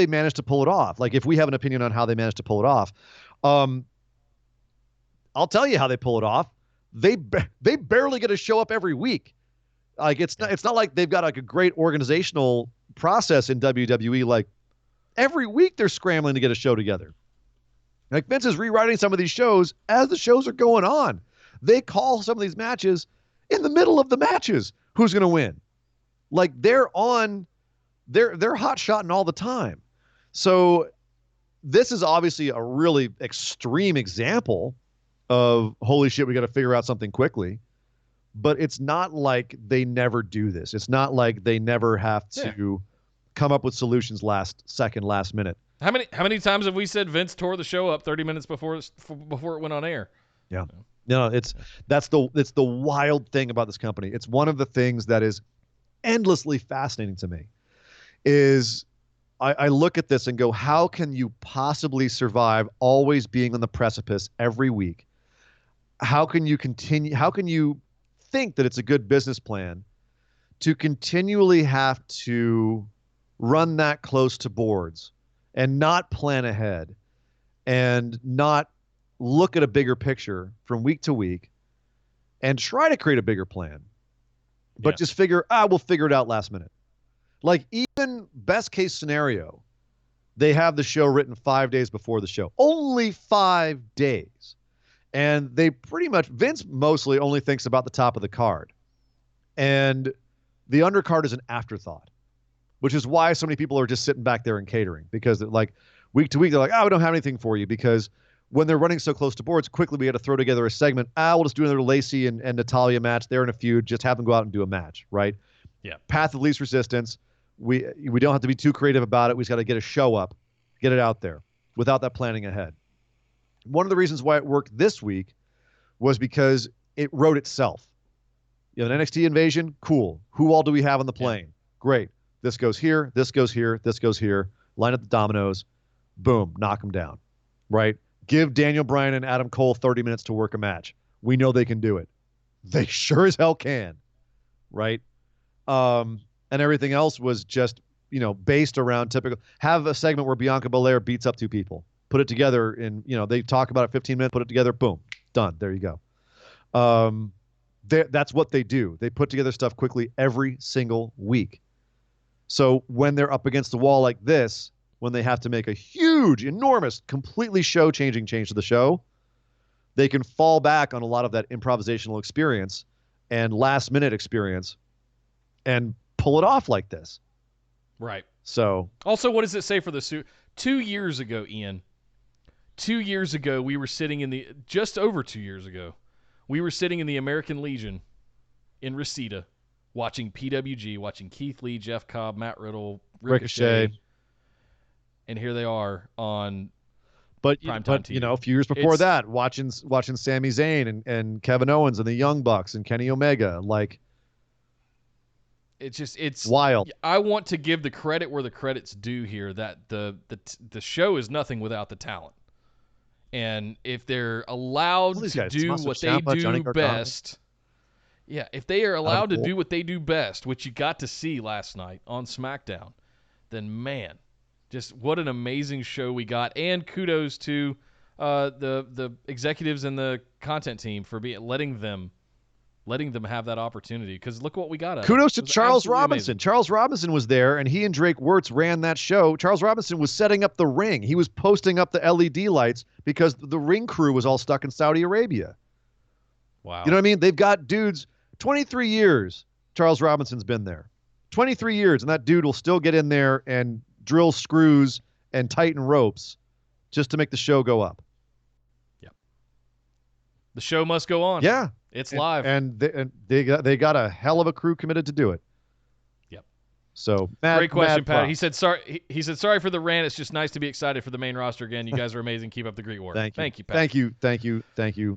managed to pull it off. Like if we have an opinion on how they managed to pull it off, I'll tell you how they pull it off. They barely get to show up every week. Like it's not like they've got like a great organizational process in WWE. Like every week they're scrambling to get a show together. Like Vince is rewriting some of these shows as the shows are going on. They call some of these matches in the middle of the matches. Who's going to win? Like they're hot shotting all the time. So this is obviously a really extreme example of holy shit, we got to figure out something quickly. But it's not like they never do this. It's not like they never have to come up with solutions last minute. How many times have we said Vince tore the show up 30 minutes before it went on air? Yeah. No, that's the wild thing about this company. It's one of the things that is endlessly fascinating to me is I look at this and go, how can you possibly survive always being on the precipice every week? How can you continue? How can you think that it's a good business plan to continually have to run that close to boards and not plan ahead and not look at a bigger picture from week to week and try to create a bigger plan, but just we'll figure it out last minute. Like even best case scenario, they have the show written 5 days before the show, only 5 days. And they pretty much, Vince mostly only thinks about the top of the card, and the undercard is an afterthought, which is why so many people are just sitting back there and catering, because like week to week, they're like, we don't have anything for you, because when they're running so close to boards, quickly we got to throw together a segment. We'll just do another Lacey and Natalya match. They're in a feud. Just have them go out and do a match, right? Yeah. Path of least resistance. We don't have to be too creative about it. We just got to get a show up, get it out there without that planning ahead. One of the reasons why it worked this week was because it wrote itself. You have an NXT invasion? Cool. Who all do we have on the plane? Yeah. Great. This goes here. This goes here. This goes here. Line up the dominoes. Boom. Knock them down, right? Give Daniel Bryan and Adam Cole 30 minutes to work a match. We know they can do it. They sure as hell can, right? And everything else was just, based around typical. Have a segment where Bianca Belair beats up two people. Put it together in, they talk about it 15 minutes, put it together, boom, done. There you go. That's what they do. They put together stuff quickly every single week. So when they're up against the wall like this, when they have to make a huge, enormous, completely show-changing change to the show, they can fall back on a lot of that improvisational experience and last-minute experience and pull it off like this. Right. So. Also, what does it say for the suit? 2 years ago, Ian, 2 years ago, we were sitting just over 2 years ago, we were sitting in the American Legion in Reseda watching PWG, watching Keith Lee, Jeff Cobb, Matt Riddle, Ricochet. And here they are on primetime TV. A few years before that, watching Sami Zayn and Kevin Owens and the Young Bucks and Kenny Omega. Like, it's wild. I want to give the credit where the credit's due here, that the show is nothing without the talent. And if they're allowed to do what they do best, if they are allowed to do what they do best, which you got to see last night on SmackDown, then man, just what an amazing show we got. And kudos to the executives and the content team for letting them letting them have that opportunity, because look what we got. Kudos to It was Charles absolutely Robinson. amazing. Charles Robinson was there, and he and Drake Wirtz ran that show. Charles Robinson was setting up the ring. He was posting up the LED lights because the ring crew was all stuck in Saudi Arabia. Wow. You know what I mean? They've got dudes, 23 years Charles Robinson's been there. 23 years, and that dude will still get in there and drill screws and tighten ropes just to make the show go up. Yep. The show must go on. Yeah. It's live. And they got a hell of a crew committed to do it. Yep. So great question, Pat. props. He said sorry. He said sorry for the rant. It's just nice to be excited for the main roster again. You guys are amazing. Keep up the great work. Thank you, Pat. thank you,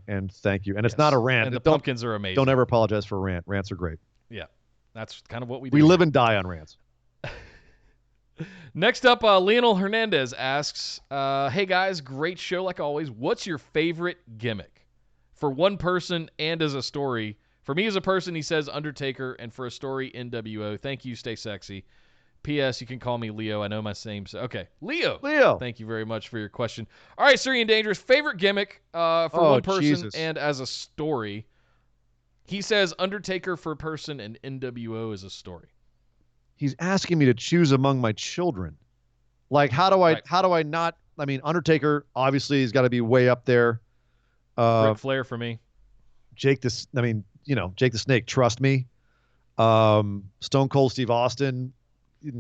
and thank you. And it's Yes. not a rant. And the pumpkins are amazing. Don't ever apologize for a rant. Rants are great. Yeah, that's kind of what we do. We live and die on rants. Next up, Lionel Hernandez asks, "Hey guys, great show like always. What's your favorite gimmick for one person and as a story? For me as a person, he says Undertaker, and for a story, NWO. Thank you. Stay sexy. P.S. You can call me Leo. I know my name. Okay, Leo. Leo. Thank you very much for your question. All right, Syrian Dangerous. Favorite gimmick for one person Jesus. and as a story. He says Undertaker for a person and NWO as a story. He's asking me to choose among my children. Like, how do I not? I mean, Undertaker obviously has got to be way up there. Ric Flair for me. Jake the Snake. Trust me. Stone Cold Steve Austin,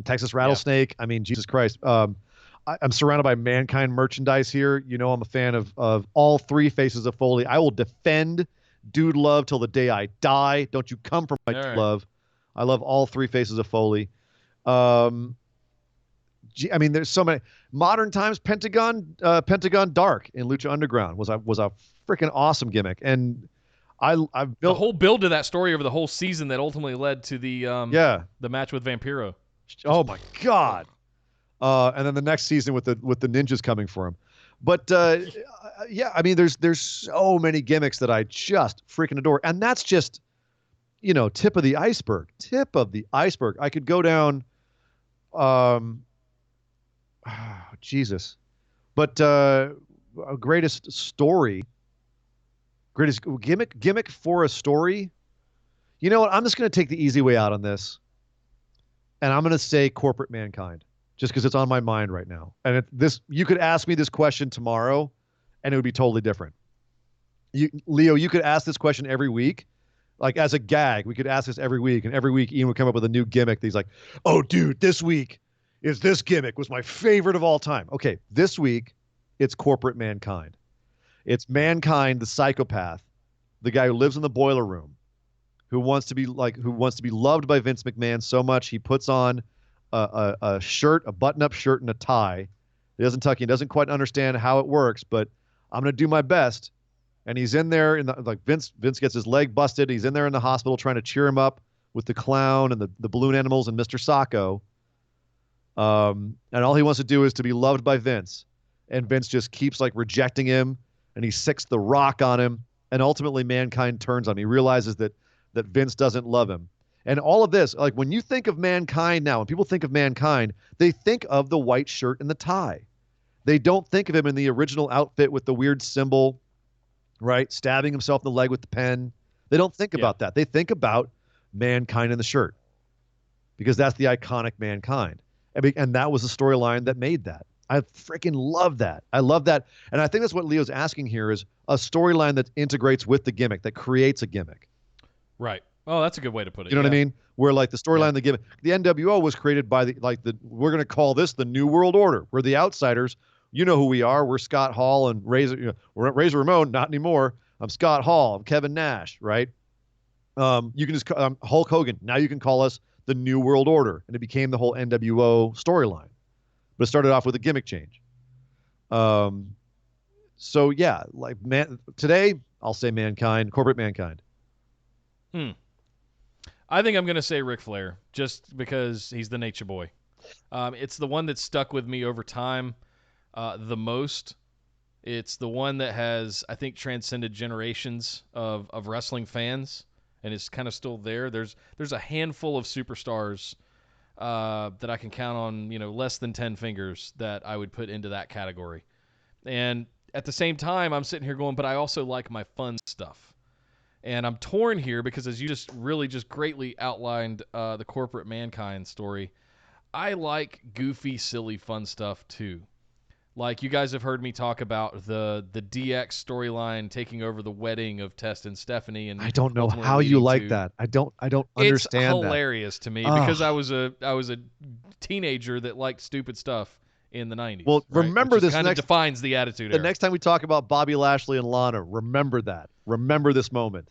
Texas Rattlesnake. Yeah. I mean, Jesus Christ. I'm surrounded by Mankind merchandise here. You know, I'm a fan of all three faces of Foley. I will defend Dude Love till the day I die. Don't you come from my Dude Love. I love all three faces of Foley. I mean, there's so many modern times. Pentagon Dark in Lucha Underground was a freaking awesome gimmick, and I've built the whole build to that story over the whole season that ultimately led to the match with Vampiro. Oh my God! And then the next season with the ninjas coming for him. But yeah, I mean, there's so many gimmicks that I just freaking adore, and that's just, tip of the iceberg. Tip of the iceberg. I could go down. Jesus. But greatest story. Greatest gimmick for a story. You know what? I'm just going to take the easy way out on this. And I'm going to say corporate Mankind, just because it's on my mind right now. And you could ask me this question tomorrow, and it would be totally different. Leo, you could ask this question every week. Like, as a gag, we could ask this every week, and every week Ian would come up with a new gimmick that he's like, oh, dude, this week is this gimmick was my favorite of all time. Okay, this week, it's corporate Mankind. It's Mankind, the psychopath, the guy who lives in the boiler room, who wants to be loved by Vince McMahon so much he puts on a shirt, a button-up shirt, and a tie. He doesn't quite understand how it works, but I'm going to do my best. And he's in there Vince gets his leg busted. He's in there in the hospital trying to cheer him up with the clown and the balloon animals and Mr. Sacco. And all he wants to do is to be loved by Vince. And Vince just keeps rejecting him, and he sicks the rock on him. And ultimately Mankind turns on him. He realizes that Vince doesn't love him. And all of this, when you think of Mankind now, when people think of Mankind, they think of the white shirt and the tie. They don't think of him in the original outfit with the weird symbol, right? Stabbing himself in the leg with the pen. They don't think about that. They think about Mankind in the shirt, because that's the iconic Mankind. And that was the storyline that made that. I freaking love that. I love that. And I think that's what Leo's asking here, is a storyline that integrates with the gimmick, that creates a gimmick. Right. Oh, that's a good way to put it. You know what I mean? Where the storyline, the gimmick, the NWO was created by we're going to call this the New World Order. We're the outsiders. You know who we are. We're Scott Hall and Razor Ramon. Not anymore. I'm Scott Hall. I'm Kevin Nash. Right. You can just Hulk Hogan. Now you can call us the New World Order, and it became the whole NWO storyline. But it started off with a gimmick change. So yeah, today I'll say Mankind, corporate Mankind. I think I'm going to say Ric Flair, just because he's the Nature Boy. It's the one that stuck with me over time the most. It's the one that has, I think, transcended generations of wrestling fans, and is kind of still there. There's a handful of superstars that I can count on, less than 10 fingers that I would put into that category. And at the same time, I'm sitting here going, but I also like my fun stuff. And I'm torn here because, as you just really just greatly outlined the corporate Mankind story, I like goofy, silly, fun stuff too. Like, you guys have heard me talk about the DX storyline taking over the wedding of Test and Stephanie, and I don't know ultimately how you leading like to- that. I don't It's understand that. hilarious to me Ugh. because I was a teenager that liked stupid stuff in the 90s. Well, right? remember Which this kind of next- defines the attitude The era. next time we talk about Bobby Lashley and Lana, remember that. Remember this moment.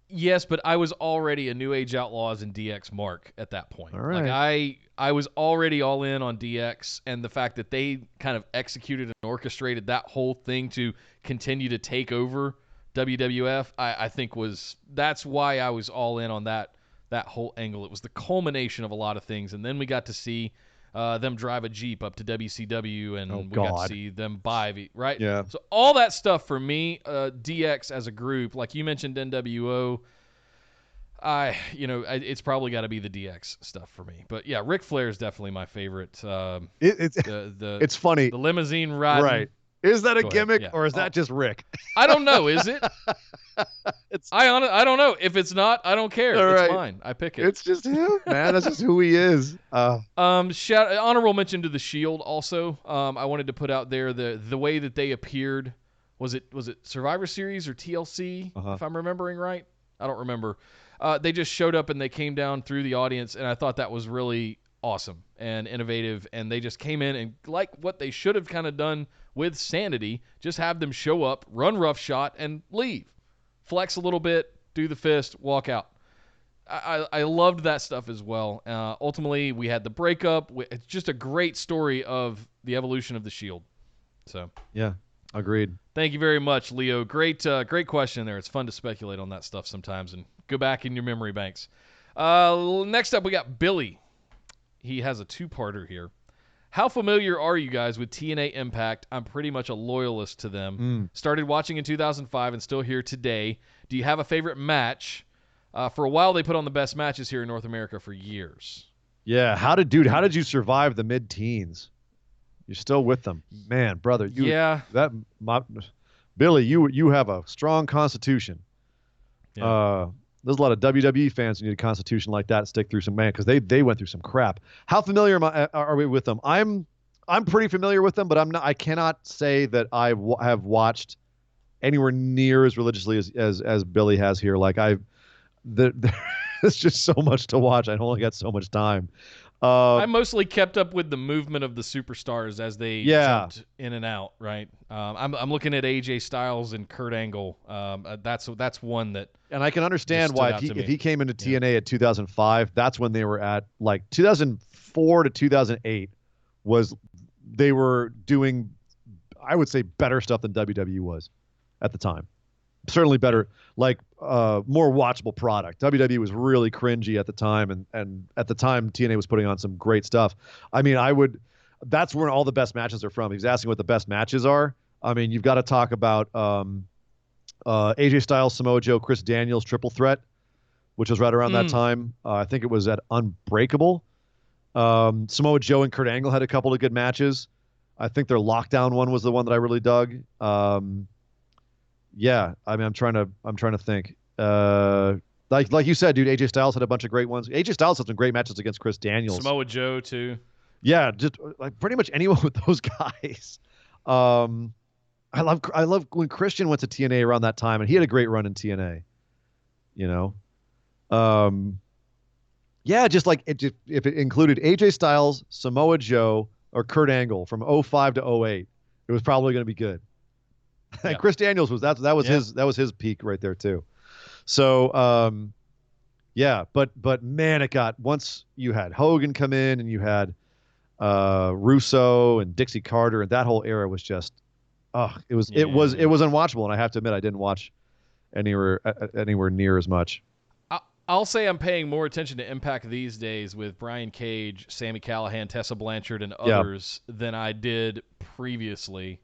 Yes, but I was already a New Age Outlaws and DX mark at that point. All right. Like I was already all in on DX, and the fact that they kind of executed and orchestrated that whole thing to continue to take over WWF, I think that's why I was all in on that whole angle. It was the culmination of a lot of things, and then we got to see them drive a Jeep up to WCW, and we got to see them buy, right? Yeah. So all that stuff for me, DX as a group, like you mentioned NWO, it's probably got to be the DX stuff for me. But yeah, Ric Flair is definitely my favorite. It's funny. The limousine ride. Right. Is that a Go ahead, gimmick yeah. or is that just Rick? I don't know. Is it? It's I don't know. If it's not, I don't care. All It's right. fine. I pick it. It's just him, man. That's just who he is. Honorable mention to the Shield also. I wanted to put out there the way that they appeared. Was it Survivor Series or TLC? If I'm remembering right, I don't remember. They just showed up and they came down through the audience, and I thought that was really awesome and innovative. And they just came in and, like what they should have kind of done with Sanity, just have them show up, run roughshod, and leave. Flex a little bit, do the fist, walk out. I loved that stuff as well. Ultimately, we had the breakup. It's just a great story of the evolution of the Shield. So Yeah, agreed. thank you very much, Leo. Great question there. It's fun to speculate on that stuff sometimes and go back in your memory banks. Next up, we got Billy. He has a two-parter here. How familiar are you guys with TNA Impact? I'm pretty much a loyalist to them. Started watching in 2005 and still here today. Do you have a favorite match? For a while, they put on the best matches here in North America for years. Yeah. How did you survive the mid-teens? You're still with them, man, brother. Billy, you have a strong constitution. Yeah. There's a lot of WWE fans who need a constitution like that to stick through some, man, because they went through some crap. How familiar are we with them? I'm pretty familiar with them, but I cannot say that I have watched anywhere near as religiously as Billy has here. Like there's just so much to watch. I only got so much time. I mostly kept up with the movement of the superstars as they jumped in and out. Right. I'm looking at AJ Styles and Kurt Angle. That's one that. And I can understand just why stood out if to he me. came into TNA at 2005, that's when they were at, like 2004 to 2008 they were doing, I would say, better stuff than WWE was at the time. Certainly better, like more watchable product. WWE was really cringy at the time, and at the time TNA was putting on some great stuff. I mean, that's where all the best matches are from. He's asking what the best matches are. I mean, you've got to talk about AJ Styles, Samoa Joe, Chris Daniels triple threat, which was right around that time. I think it was at Unbreakable. Samoa Joe and Kurt Angle had a couple of good matches. I think their Lockdown one was the one that I really dug. Yeah, I mean, I'm trying to think. Like you said, dude, AJ Styles had a bunch of great ones. AJ Styles had some great matches against Chris Daniels. Samoa Joe too. Yeah, just like pretty much anyone with those guys. I love when Christian went to TNA around that time, and he had a great run in TNA. You know, yeah, just like if it included AJ Styles, Samoa Joe, or Kurt Angle from 05 to 08, it was probably going to be good. Yeah. And Chris Daniels that was his peak right there too. So yeah, but man, it got, once you had Hogan come in and you had Russo and Dixie Carter, and that whole era was just it was unwatchable, and I have to admit I didn't watch anywhere near as much. I'll say I'm paying more attention to Impact these days with Brian Cage, Sami Callihan, Tessa Blanchard, and others than I did previously.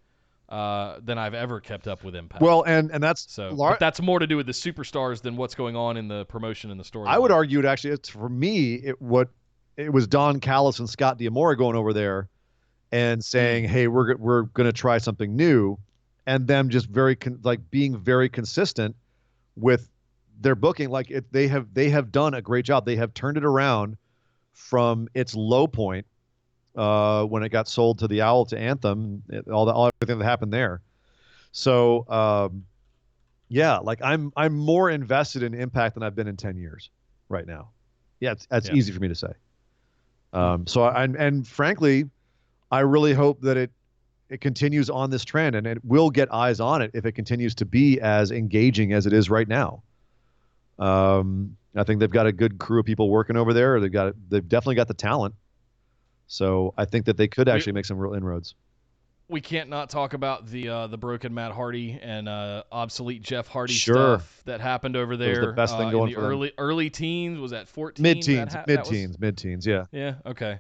Than I've ever kept up with Impact. Well, and that's but that's more to do with the superstars than what's going on in the promotion and the story. I would argue it's for me it was Don Callis and Scott D'Amore going over there and saying, "Hey, we're going to try something new," and them just being very consistent with their booking, like they have done a great job. They have turned it around from its low point when it got sold to the Owl to Anthem, everything that happened there. So yeah, like I'm more invested in Impact than I've been in 10 years right now. Yeah, that's easy for me to say. So and frankly, I really hope that it continues on this trend, and it will get eyes on it if it continues to be as engaging as it is right now. I think they've got a good crew of people working over there. They've definitely got the talent. So I think that they could actually make some real inroads. We can't not talk about the broken Matt Hardy and obsolete Jeff Hardy Sure. stuff that happened over there. It was the best thing going in for the early teens. Was that 14? Mid-teens, yeah. Yeah, okay.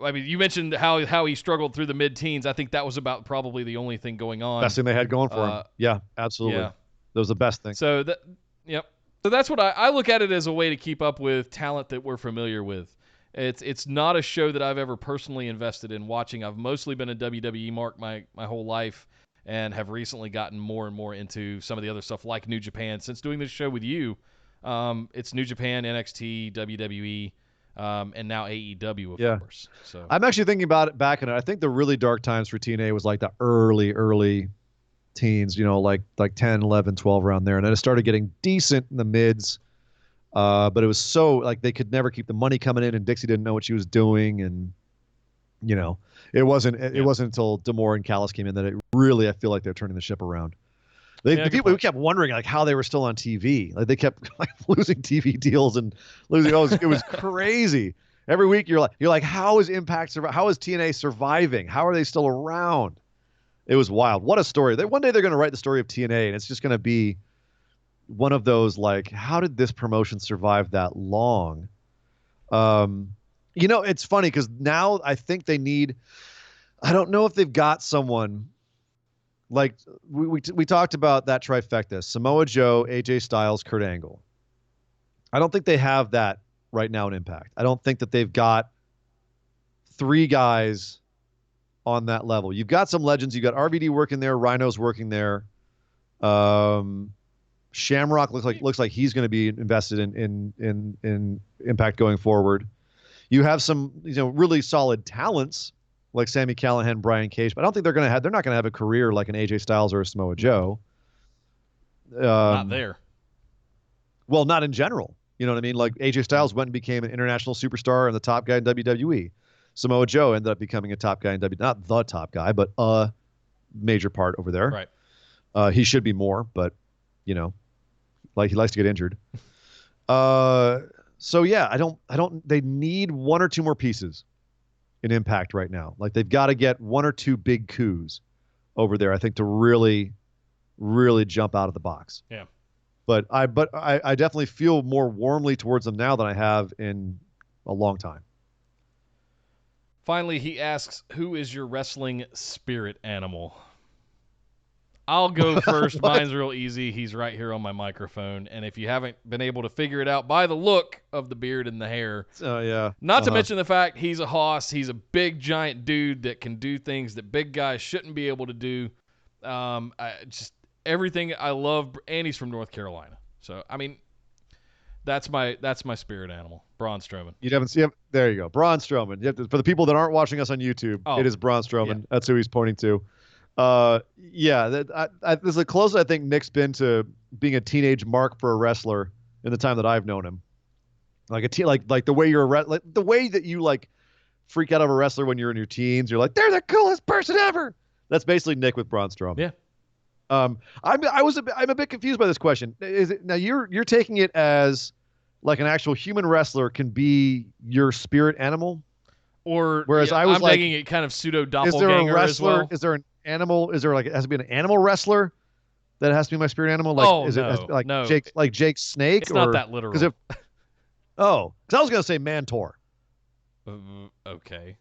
I mean, you mentioned how he struggled through the mid-teens. I think that was about probably the only thing going on. Best thing they had going for him. Yeah, absolutely. Yeah. That was the best thing. So So that's what I look at it as a way to keep up with talent that we're familiar with. It's not a show that I've ever personally invested in watching. I've mostly been a WWE mark my whole life, and have recently gotten more and more into some of the other stuff like New Japan. Since doing this show with you, it's New Japan, NXT, WWE, and now AEW, of course. So I'm actually thinking about it back in it. I think the really dark times for TNA was like the early teens, like 10, 11, 12 around there. And then it started getting decent in the mids. But it was so like they could never keep the money coming in, and Dixie didn't know what she was doing, and it wasn't until D'Amore and Callis came in that it really, I feel like they're turning the ship around. The people who kept wondering like how they were still on TV, like they kept like losing TV deals and losing. It was crazy. Every week you're like, how is Impact how is TNA surviving? How are they still around? It was wild. What a story. One day they're going to write the story of TNA, and it's just going to be one of those like, how did this promotion survive that long? It's funny because now I think they need, I don't know if they've got someone like we talked about that trifecta: Samoa Joe, AJ Styles, Kurt Angle. I don't think they have that right now in Impact. I don't think that they've got three guys on that level. You've got some legends. You've got RVD working there, Rhino's working there. Shamrock looks like he's going to be invested in Impact going forward. You have some really solid talents like Sami Callihan, Brian Cage, but I don't think they're not going to have a career like an AJ Styles or a Samoa Joe. Not there. Well, not in general. You know what I mean? Like AJ Styles went and became an international superstar and the top guy in WWE. Samoa Joe ended up becoming a top guy in WWE, not the top guy, but a major part over there. Right. He should be more, but like he likes to get injured. So yeah, they need one or two more pieces in Impact right now. Like they've got to get one or two big coups over there, I think, to really, really jump out of the box. Yeah. But I definitely feel more warmly towards them now than I have in a long time. Finally, he asks, who is your wrestling spirit animal? I'll go first. Mine's real easy. He's right here on my microphone. And if you haven't been able to figure it out by the look of the beard and the hair, not to mention the fact he's a hoss, he's a big, giant dude that can do things that big guys shouldn't be able to do. Just everything I love, and he's from North Carolina. So, I mean, that's my spirit animal, Braun Strowman. You haven't seen him? There you go. Braun Strowman. For the people that aren't watching us on YouTube, it is Braun Strowman. Yeah. That's who he's pointing to. This is the closest I think Nick's been to being a teenage mark for a wrestler in the time that I've known him. Like the way you're the way that you like freak out of a wrestler when you're in your teens. You're like, they're the coolest person ever. That's basically Nick with Braun Strowman. Yeah. I'm a bit confused by this question. Is it now you're taking it as like an actual human wrestler can be your spirit animal? Or whereas I'm taking it kind of pseudo doppelganger. Is there a wrestler? As well? Is there an animal? Is there it has to be an animal wrestler that has to be my spirit animal? Like no. Jake Snake? It's not that literal. Because I was gonna say Mantor. Okay.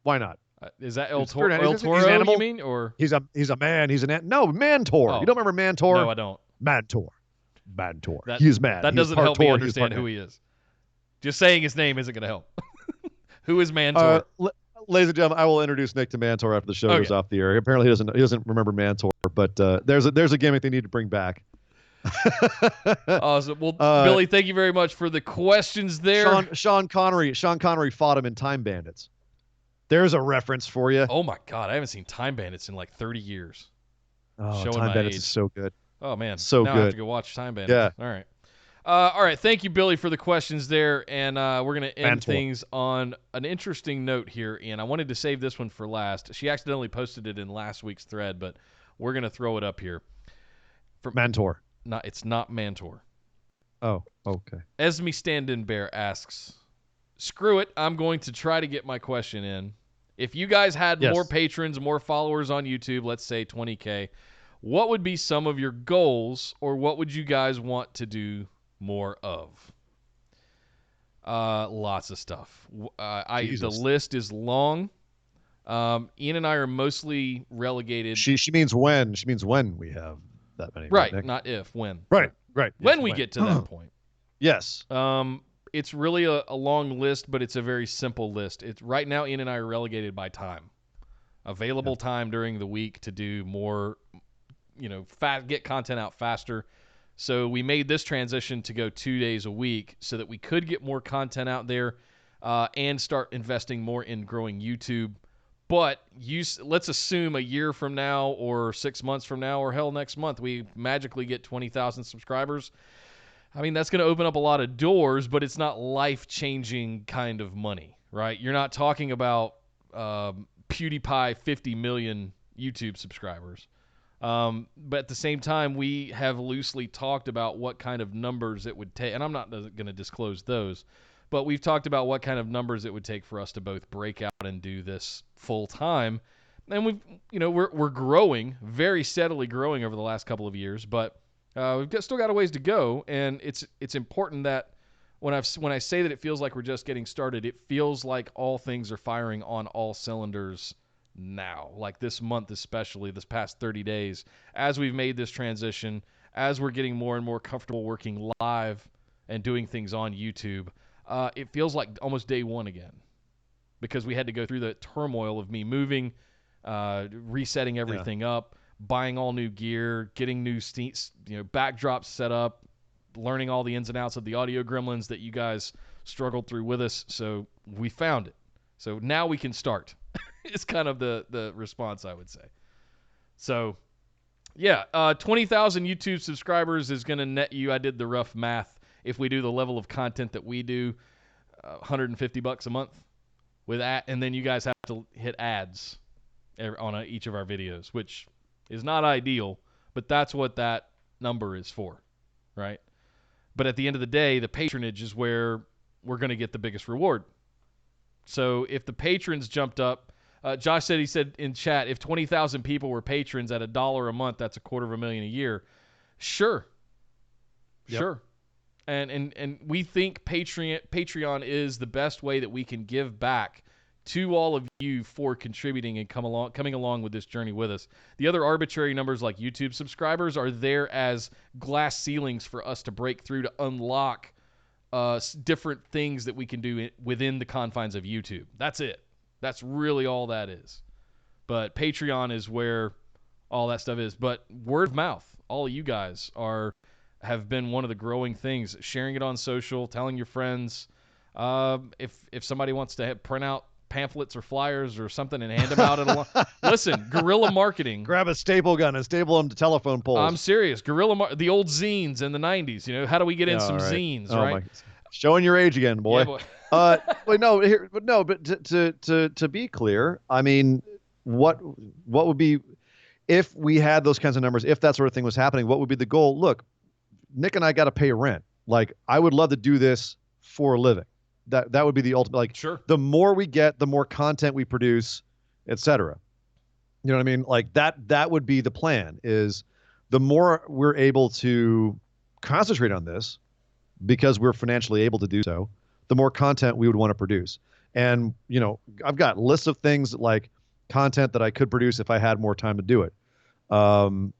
Why not? Is that El Toro? You mean, or he's a man? He's no Mantor. Oh. You don't remember Mantor? No, I don't. Mantor. He's mad. That doesn't help me understand who he is. Just saying his name isn't going to help. Who is Mantor? Ladies and gentlemen, I will introduce Nick to Mantor after the show goes off the air. Apparently, he doesn't remember Mantor, but there's a gimmick they need to bring back. Awesome. Well, Billy, thank you very much for the questions there. Sean Connery fought him in Time Bandits. There's a reference for you. Oh my God, I haven't seen Time Bandits in like 30 years. Oh, Showing Time my Bandits age. is so good. Oh man, So now good. I have to go watch Time Bandits. Yeah. All right. Thank you, Billy, for the questions there, and we're gonna end Mantle. things on an interesting note here. And I wanted to save this one for last. She accidentally posted it in last week's thread, but we're gonna throw it up here. Mantor. It's not Mantor. Oh, okay. Esme Stand-In Bear asks, screw it, I'm going to try to get my question in. If you guys had more patrons, more followers on YouTube, let's say 20K, what would be some of your goals, or what would you guys want to do more of? Lots of stuff. The list is long. Ian and I are mostly relegated. She means when. She means when we have that many. Right, not if, when. Right. When we get to that point. Yes. It's really a long list, but it's a very simple list. It's right now Ian and I are relegated by time. Available time during the week to do more, get content out faster. So we made this transition to go 2 days a week so that we could get more content out there and start investing more in growing YouTube. But let's assume a year from now or 6 months from now or hell next month we magically get 20,000 subscribers. I mean, that's going to open up a lot of doors, but it's not life-changing kind of money, right? You're not talking about PewDiePie 50 million YouTube subscribers. But at the same time, we have loosely talked about what kind of numbers it would take, and I'm not going to disclose those, but we've talked about what kind of numbers it would take for us to both break out and do this full time. And we're growing, very steadily growing over the last couple of years, but we've still got a ways to go. And it's important that when I say that it feels like we're just getting started, it feels like all things are firing on all cylinders now, like this month, especially this past 30 days, as we've made this transition, as we're getting more and more comfortable working live and doing things on YouTube. It feels like almost day one again, because we had to go through the turmoil of me moving, resetting everything up, buying all new gear, getting new backdrops set up, learning all the ins and outs of the audio gremlins that you guys struggled through with us. So we found it. So now we can start. It's kind of the response, I would say. So, 20,000 YouTube subscribers is going to net you, I did the rough math, if we do the level of content that we do, $150 a month with that, and then you guys have to hit ads on each of our videos, which is not ideal, but that's what that number is for, right? But at the end of the day, the patronage is where we're going to get the biggest reward. So if the patrons jumped up, Josh said in chat, if 20,000 people were patrons at $1 a month, that's $250,000 a year. Sure. Yep. Sure. And we think Patreon is the best way that we can give back to all of you for contributing and coming along with this journey with us. The other arbitrary numbers like YouTube subscribers are there as glass ceilings for us to break through to unlock different things that we can do within the confines of YouTube. That's it. That's really all that is. But Patreon is where all that stuff is. But word of mouth, all of you guys have been one of the growing things. Sharing it on social, telling your friends. If somebody wants to print out pamphlets or flyers or something and hand them out listen, guerrilla marketing. Grab a staple gun and staple them to telephone poles. I'm serious. The old zines in the 90s. How do we get in some zines, right? Showing your age again, boy. Yeah, boy. But to be clear, I mean, what would be, if we had those kinds of numbers, if that sort of thing was happening, what would be the goal? Look, Nick and I got to pay rent. Like, I would love to do this for a living. That would be the ultimate. Like, sure. The more we get, the more content we produce, etc. You know what I mean? Like that would be the plan. Is the more we're able to concentrate on this, because we're financially able to do so, the more content we would want to produce. And, I've got lists of things like content that I could produce if I had more time to do it. And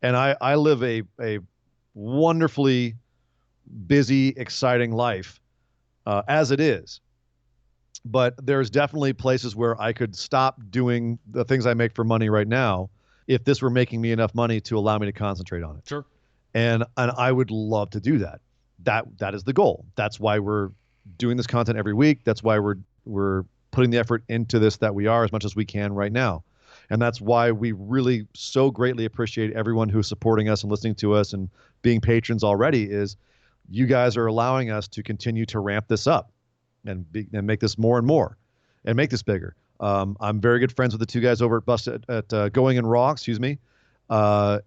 I live a wonderfully busy, exciting life as it is. But there's definitely places where I could stop doing the things I make for money right now if this were making me enough money to allow me to concentrate on it. Sure. And I would love to do that. That is the goal. That's why we're doing this content every week. That's why we're putting the effort into this that we are as much as we can right now. And that's why we really so greatly appreciate everyone who's supporting us and listening to us and being patrons already. Is you guys are allowing us to continue to ramp this up and make this more and more and make this bigger. I'm very good friends with the two guys over at Going and Raw,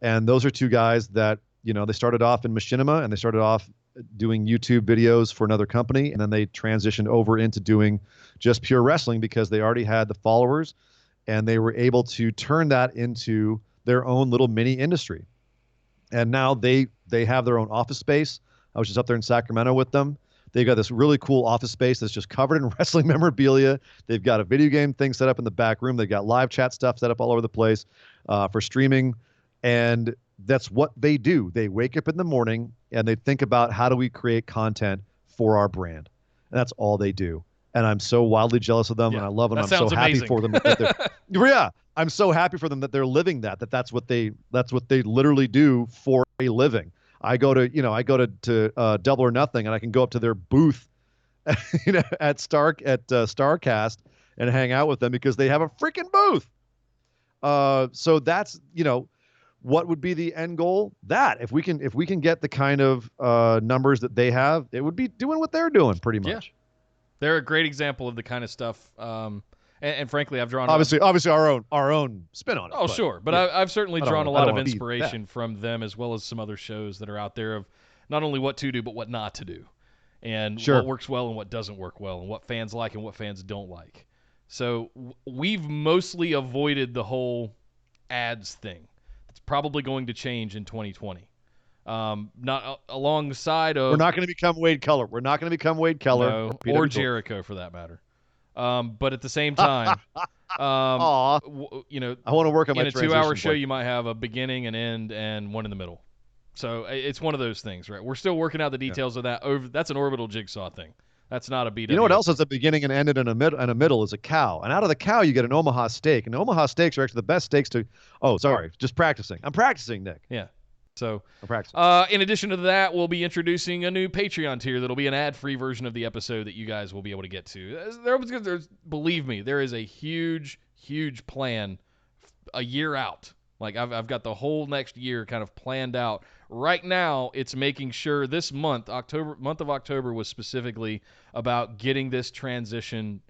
and those are two guys that, they started off in machinima and they started off doing YouTube videos for another company, and then they transitioned over into doing just pure wrestling because they already had the followers, and they were able to turn that into their own little mini industry. And now they have their own office space. I was just up there in Sacramento with them. They've got this really cool office space that's just covered in wrestling memorabilia. They've got a video game thing set up in the back room. They've got live chat stuff set up all over the place for streaming. And that's what they do. They wake up in the morning and they think about, how do we create content for our brand? And that's all they do. And I'm so wildly jealous of them, and I love them. I'm so happy for them. Yeah, I'm so happy for them that they're living that's what they literally do for a living. I go to Double or Nothing, and I can go up to their booth, at Starcast and hang out with them because they have a freaking booth. So that's, what would be the end goal? That if we can get the kind of numbers that they have, it would be doing what they're doing pretty much. Yeah. They're a great example of the kind of stuff. And frankly, I've drawn obviously our own spin on it. Oh, sure, but yeah. I've certainly drawn a lot of inspiration from them, as well as some other shows that are out there of not only what to do but what not to do, and what works well and what doesn't work well, and what fans like and what fans don't like. So we've mostly avoided the whole ads thing. It's probably going to change in 2020. Not alongside of. We're not going to become Wade Keller. No, or Jericho for that matter. But at the same time, I want to work on my in a 2-hour show. You might have a beginning, an end, and one in the middle. So it's one of those things, right? We're still working out the details of that. That's an orbital jigsaw thing. That's not a BWO. You know what else is a beginning and ended and a middle is a cow. And out of the cow, you get an Omaha steak. And Omaha steaks are actually the best steaks to. Oh, sorry, just practicing. I'm practicing, Nick. Yeah. So, I'm practicing. In addition to that, we'll be introducing a new Patreon tier that'll be an ad-free version of the episode that you guys will be able to get to. Believe me, there is a huge, huge plan a year out. Like I've got the whole next year kind of planned out. Right now, it's making sure this month of October was specifically about getting this transition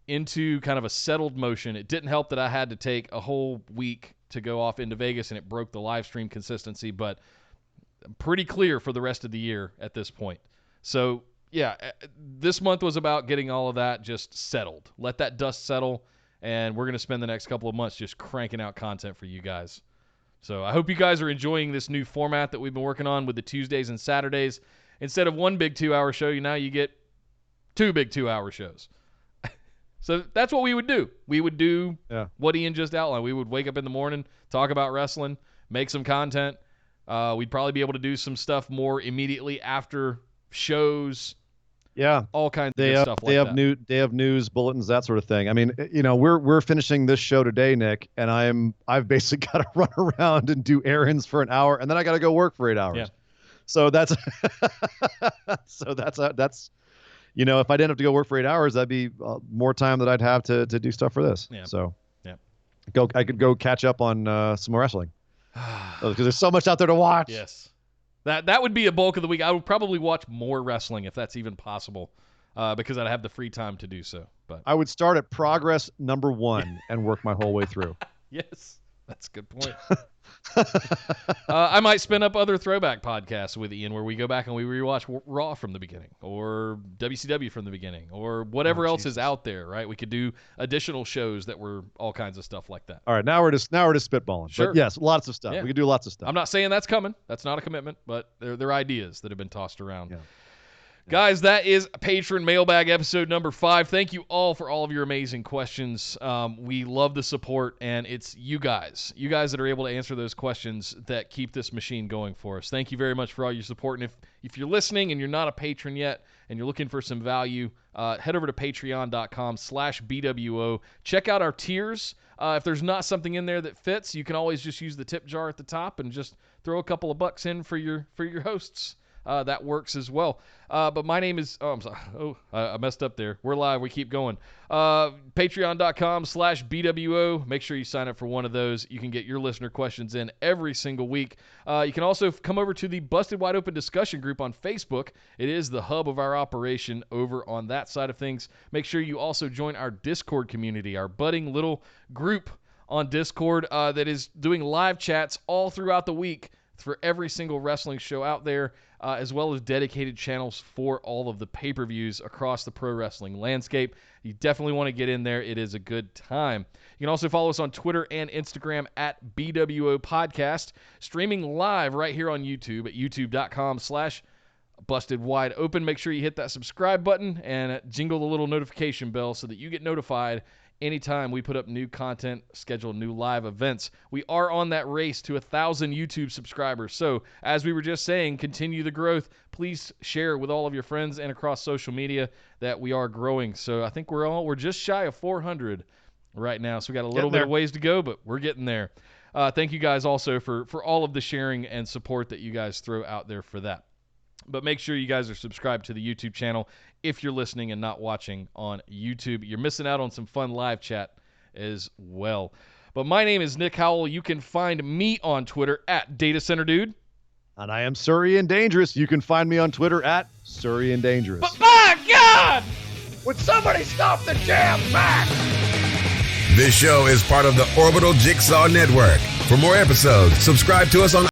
into kind of a settled motion. It didn't help that I had to take a whole week to go off into Vegas, and it broke the live stream consistency, but I'm pretty clear for the rest of the year at this point. So, yeah, this month was about getting all of that just settled. Let that dust settle, and we're going to spend the next couple of months just cranking out content for you guys. So I hope you guys are enjoying this new format that we've been working on with the Tuesdays and Saturdays. Instead of one big 2-hour show, now you get 2 big 2-hour shows. So that's what we would do. We would do what Ian just outlined. We would wake up in the morning, talk about wrestling, make some content. We'd probably be able to do some stuff more immediately after shows. Yeah, all kinds of stuff like that. They have news bulletins, that sort of thing. I mean, we're finishing this show today, Nick, and I've basically got to run around and do errands for an hour, and then I got to go work for 8 hours. Yeah. So that's if I didn't have to go work for 8 hours, that'd be more time that I'd have to do stuff for this. Yeah. So yeah, I could go catch up on some more wrestling because there's so much out there to watch. Yes. That would be a bulk of the week. I would probably watch more wrestling if that's even possible, because I'd have the free time to do so. But I would start at progress number 1 and work my whole way through. Yes, that's a good point. I might spin up other throwback podcasts with Ian where we go back and we rewatch Raw from the beginning, or WCW from the beginning, or whatever else is out there. Right? We could do additional shows that were all kinds of stuff like that. All right, now we're just spitballing. Sure. But yes, lots of stuff. Yeah. We could do lots of stuff. I'm not saying that's coming. That's not a commitment, but they're ideas that have been tossed around. Yeah. Guys, that is Patron Mailbag episode number 5. Thank you all for all of your amazing questions. We love the support, and it's you guys that are able to answer those questions that keep this machine going for us. Thank you very much for all your support. And if you're listening and you're not a patron yet and you're looking for some value, head over to patreon.com/BWO. Check out our tiers. If there's not something in there that fits, you can always just use the tip jar at the top and just throw a couple of bucks in for your hosts. That works as well. But my name is, I'm sorry. I messed up there. We're live. We keep going. Patreon.com/BWO. Make sure you sign up for one of those. You can get your listener questions in every single week. You can also come over to the Busted Wide Open discussion group on Facebook. It is the hub of our operation over on that side of things. Make sure you also join our Discord community, our budding little group on Discord that is doing live chats all throughout the week for every single wrestling show out there, as well as dedicated channels for all of the pay-per-views across the pro wrestling landscape. You definitely want to get in there. It is a good time. You can also follow us on Twitter and Instagram at BWO Podcast, streaming live right here on YouTube at youtube.com/BustedWideOpen. Make sure you hit that subscribe button and jingle the little notification bell so that you get notified anytime we put up new content, schedule new live events. We are on that race to 1,000 YouTube subscribers. So, as we were just saying, continue the growth. Please share with all of your friends and across social media that we are growing. So, I think we're just shy of 400 right now. So, we got a little bit of ways to go, but we're getting there. Thank you guys also for all of the sharing and support that you guys throw out there for that. But make sure you guys are subscribed to the YouTube channel if you're listening and not watching on YouTube. You're missing out on some fun live chat as well. But my name is Nick Howell. You can find me on Twitter at Data Center Dude. And I am Surrey and Dangerous. You can find me on Twitter at Surrey and Dangerous. But my God! Would somebody stop the damn match? This show is part of the Orbital Jigsaw Network. For more episodes, subscribe to us on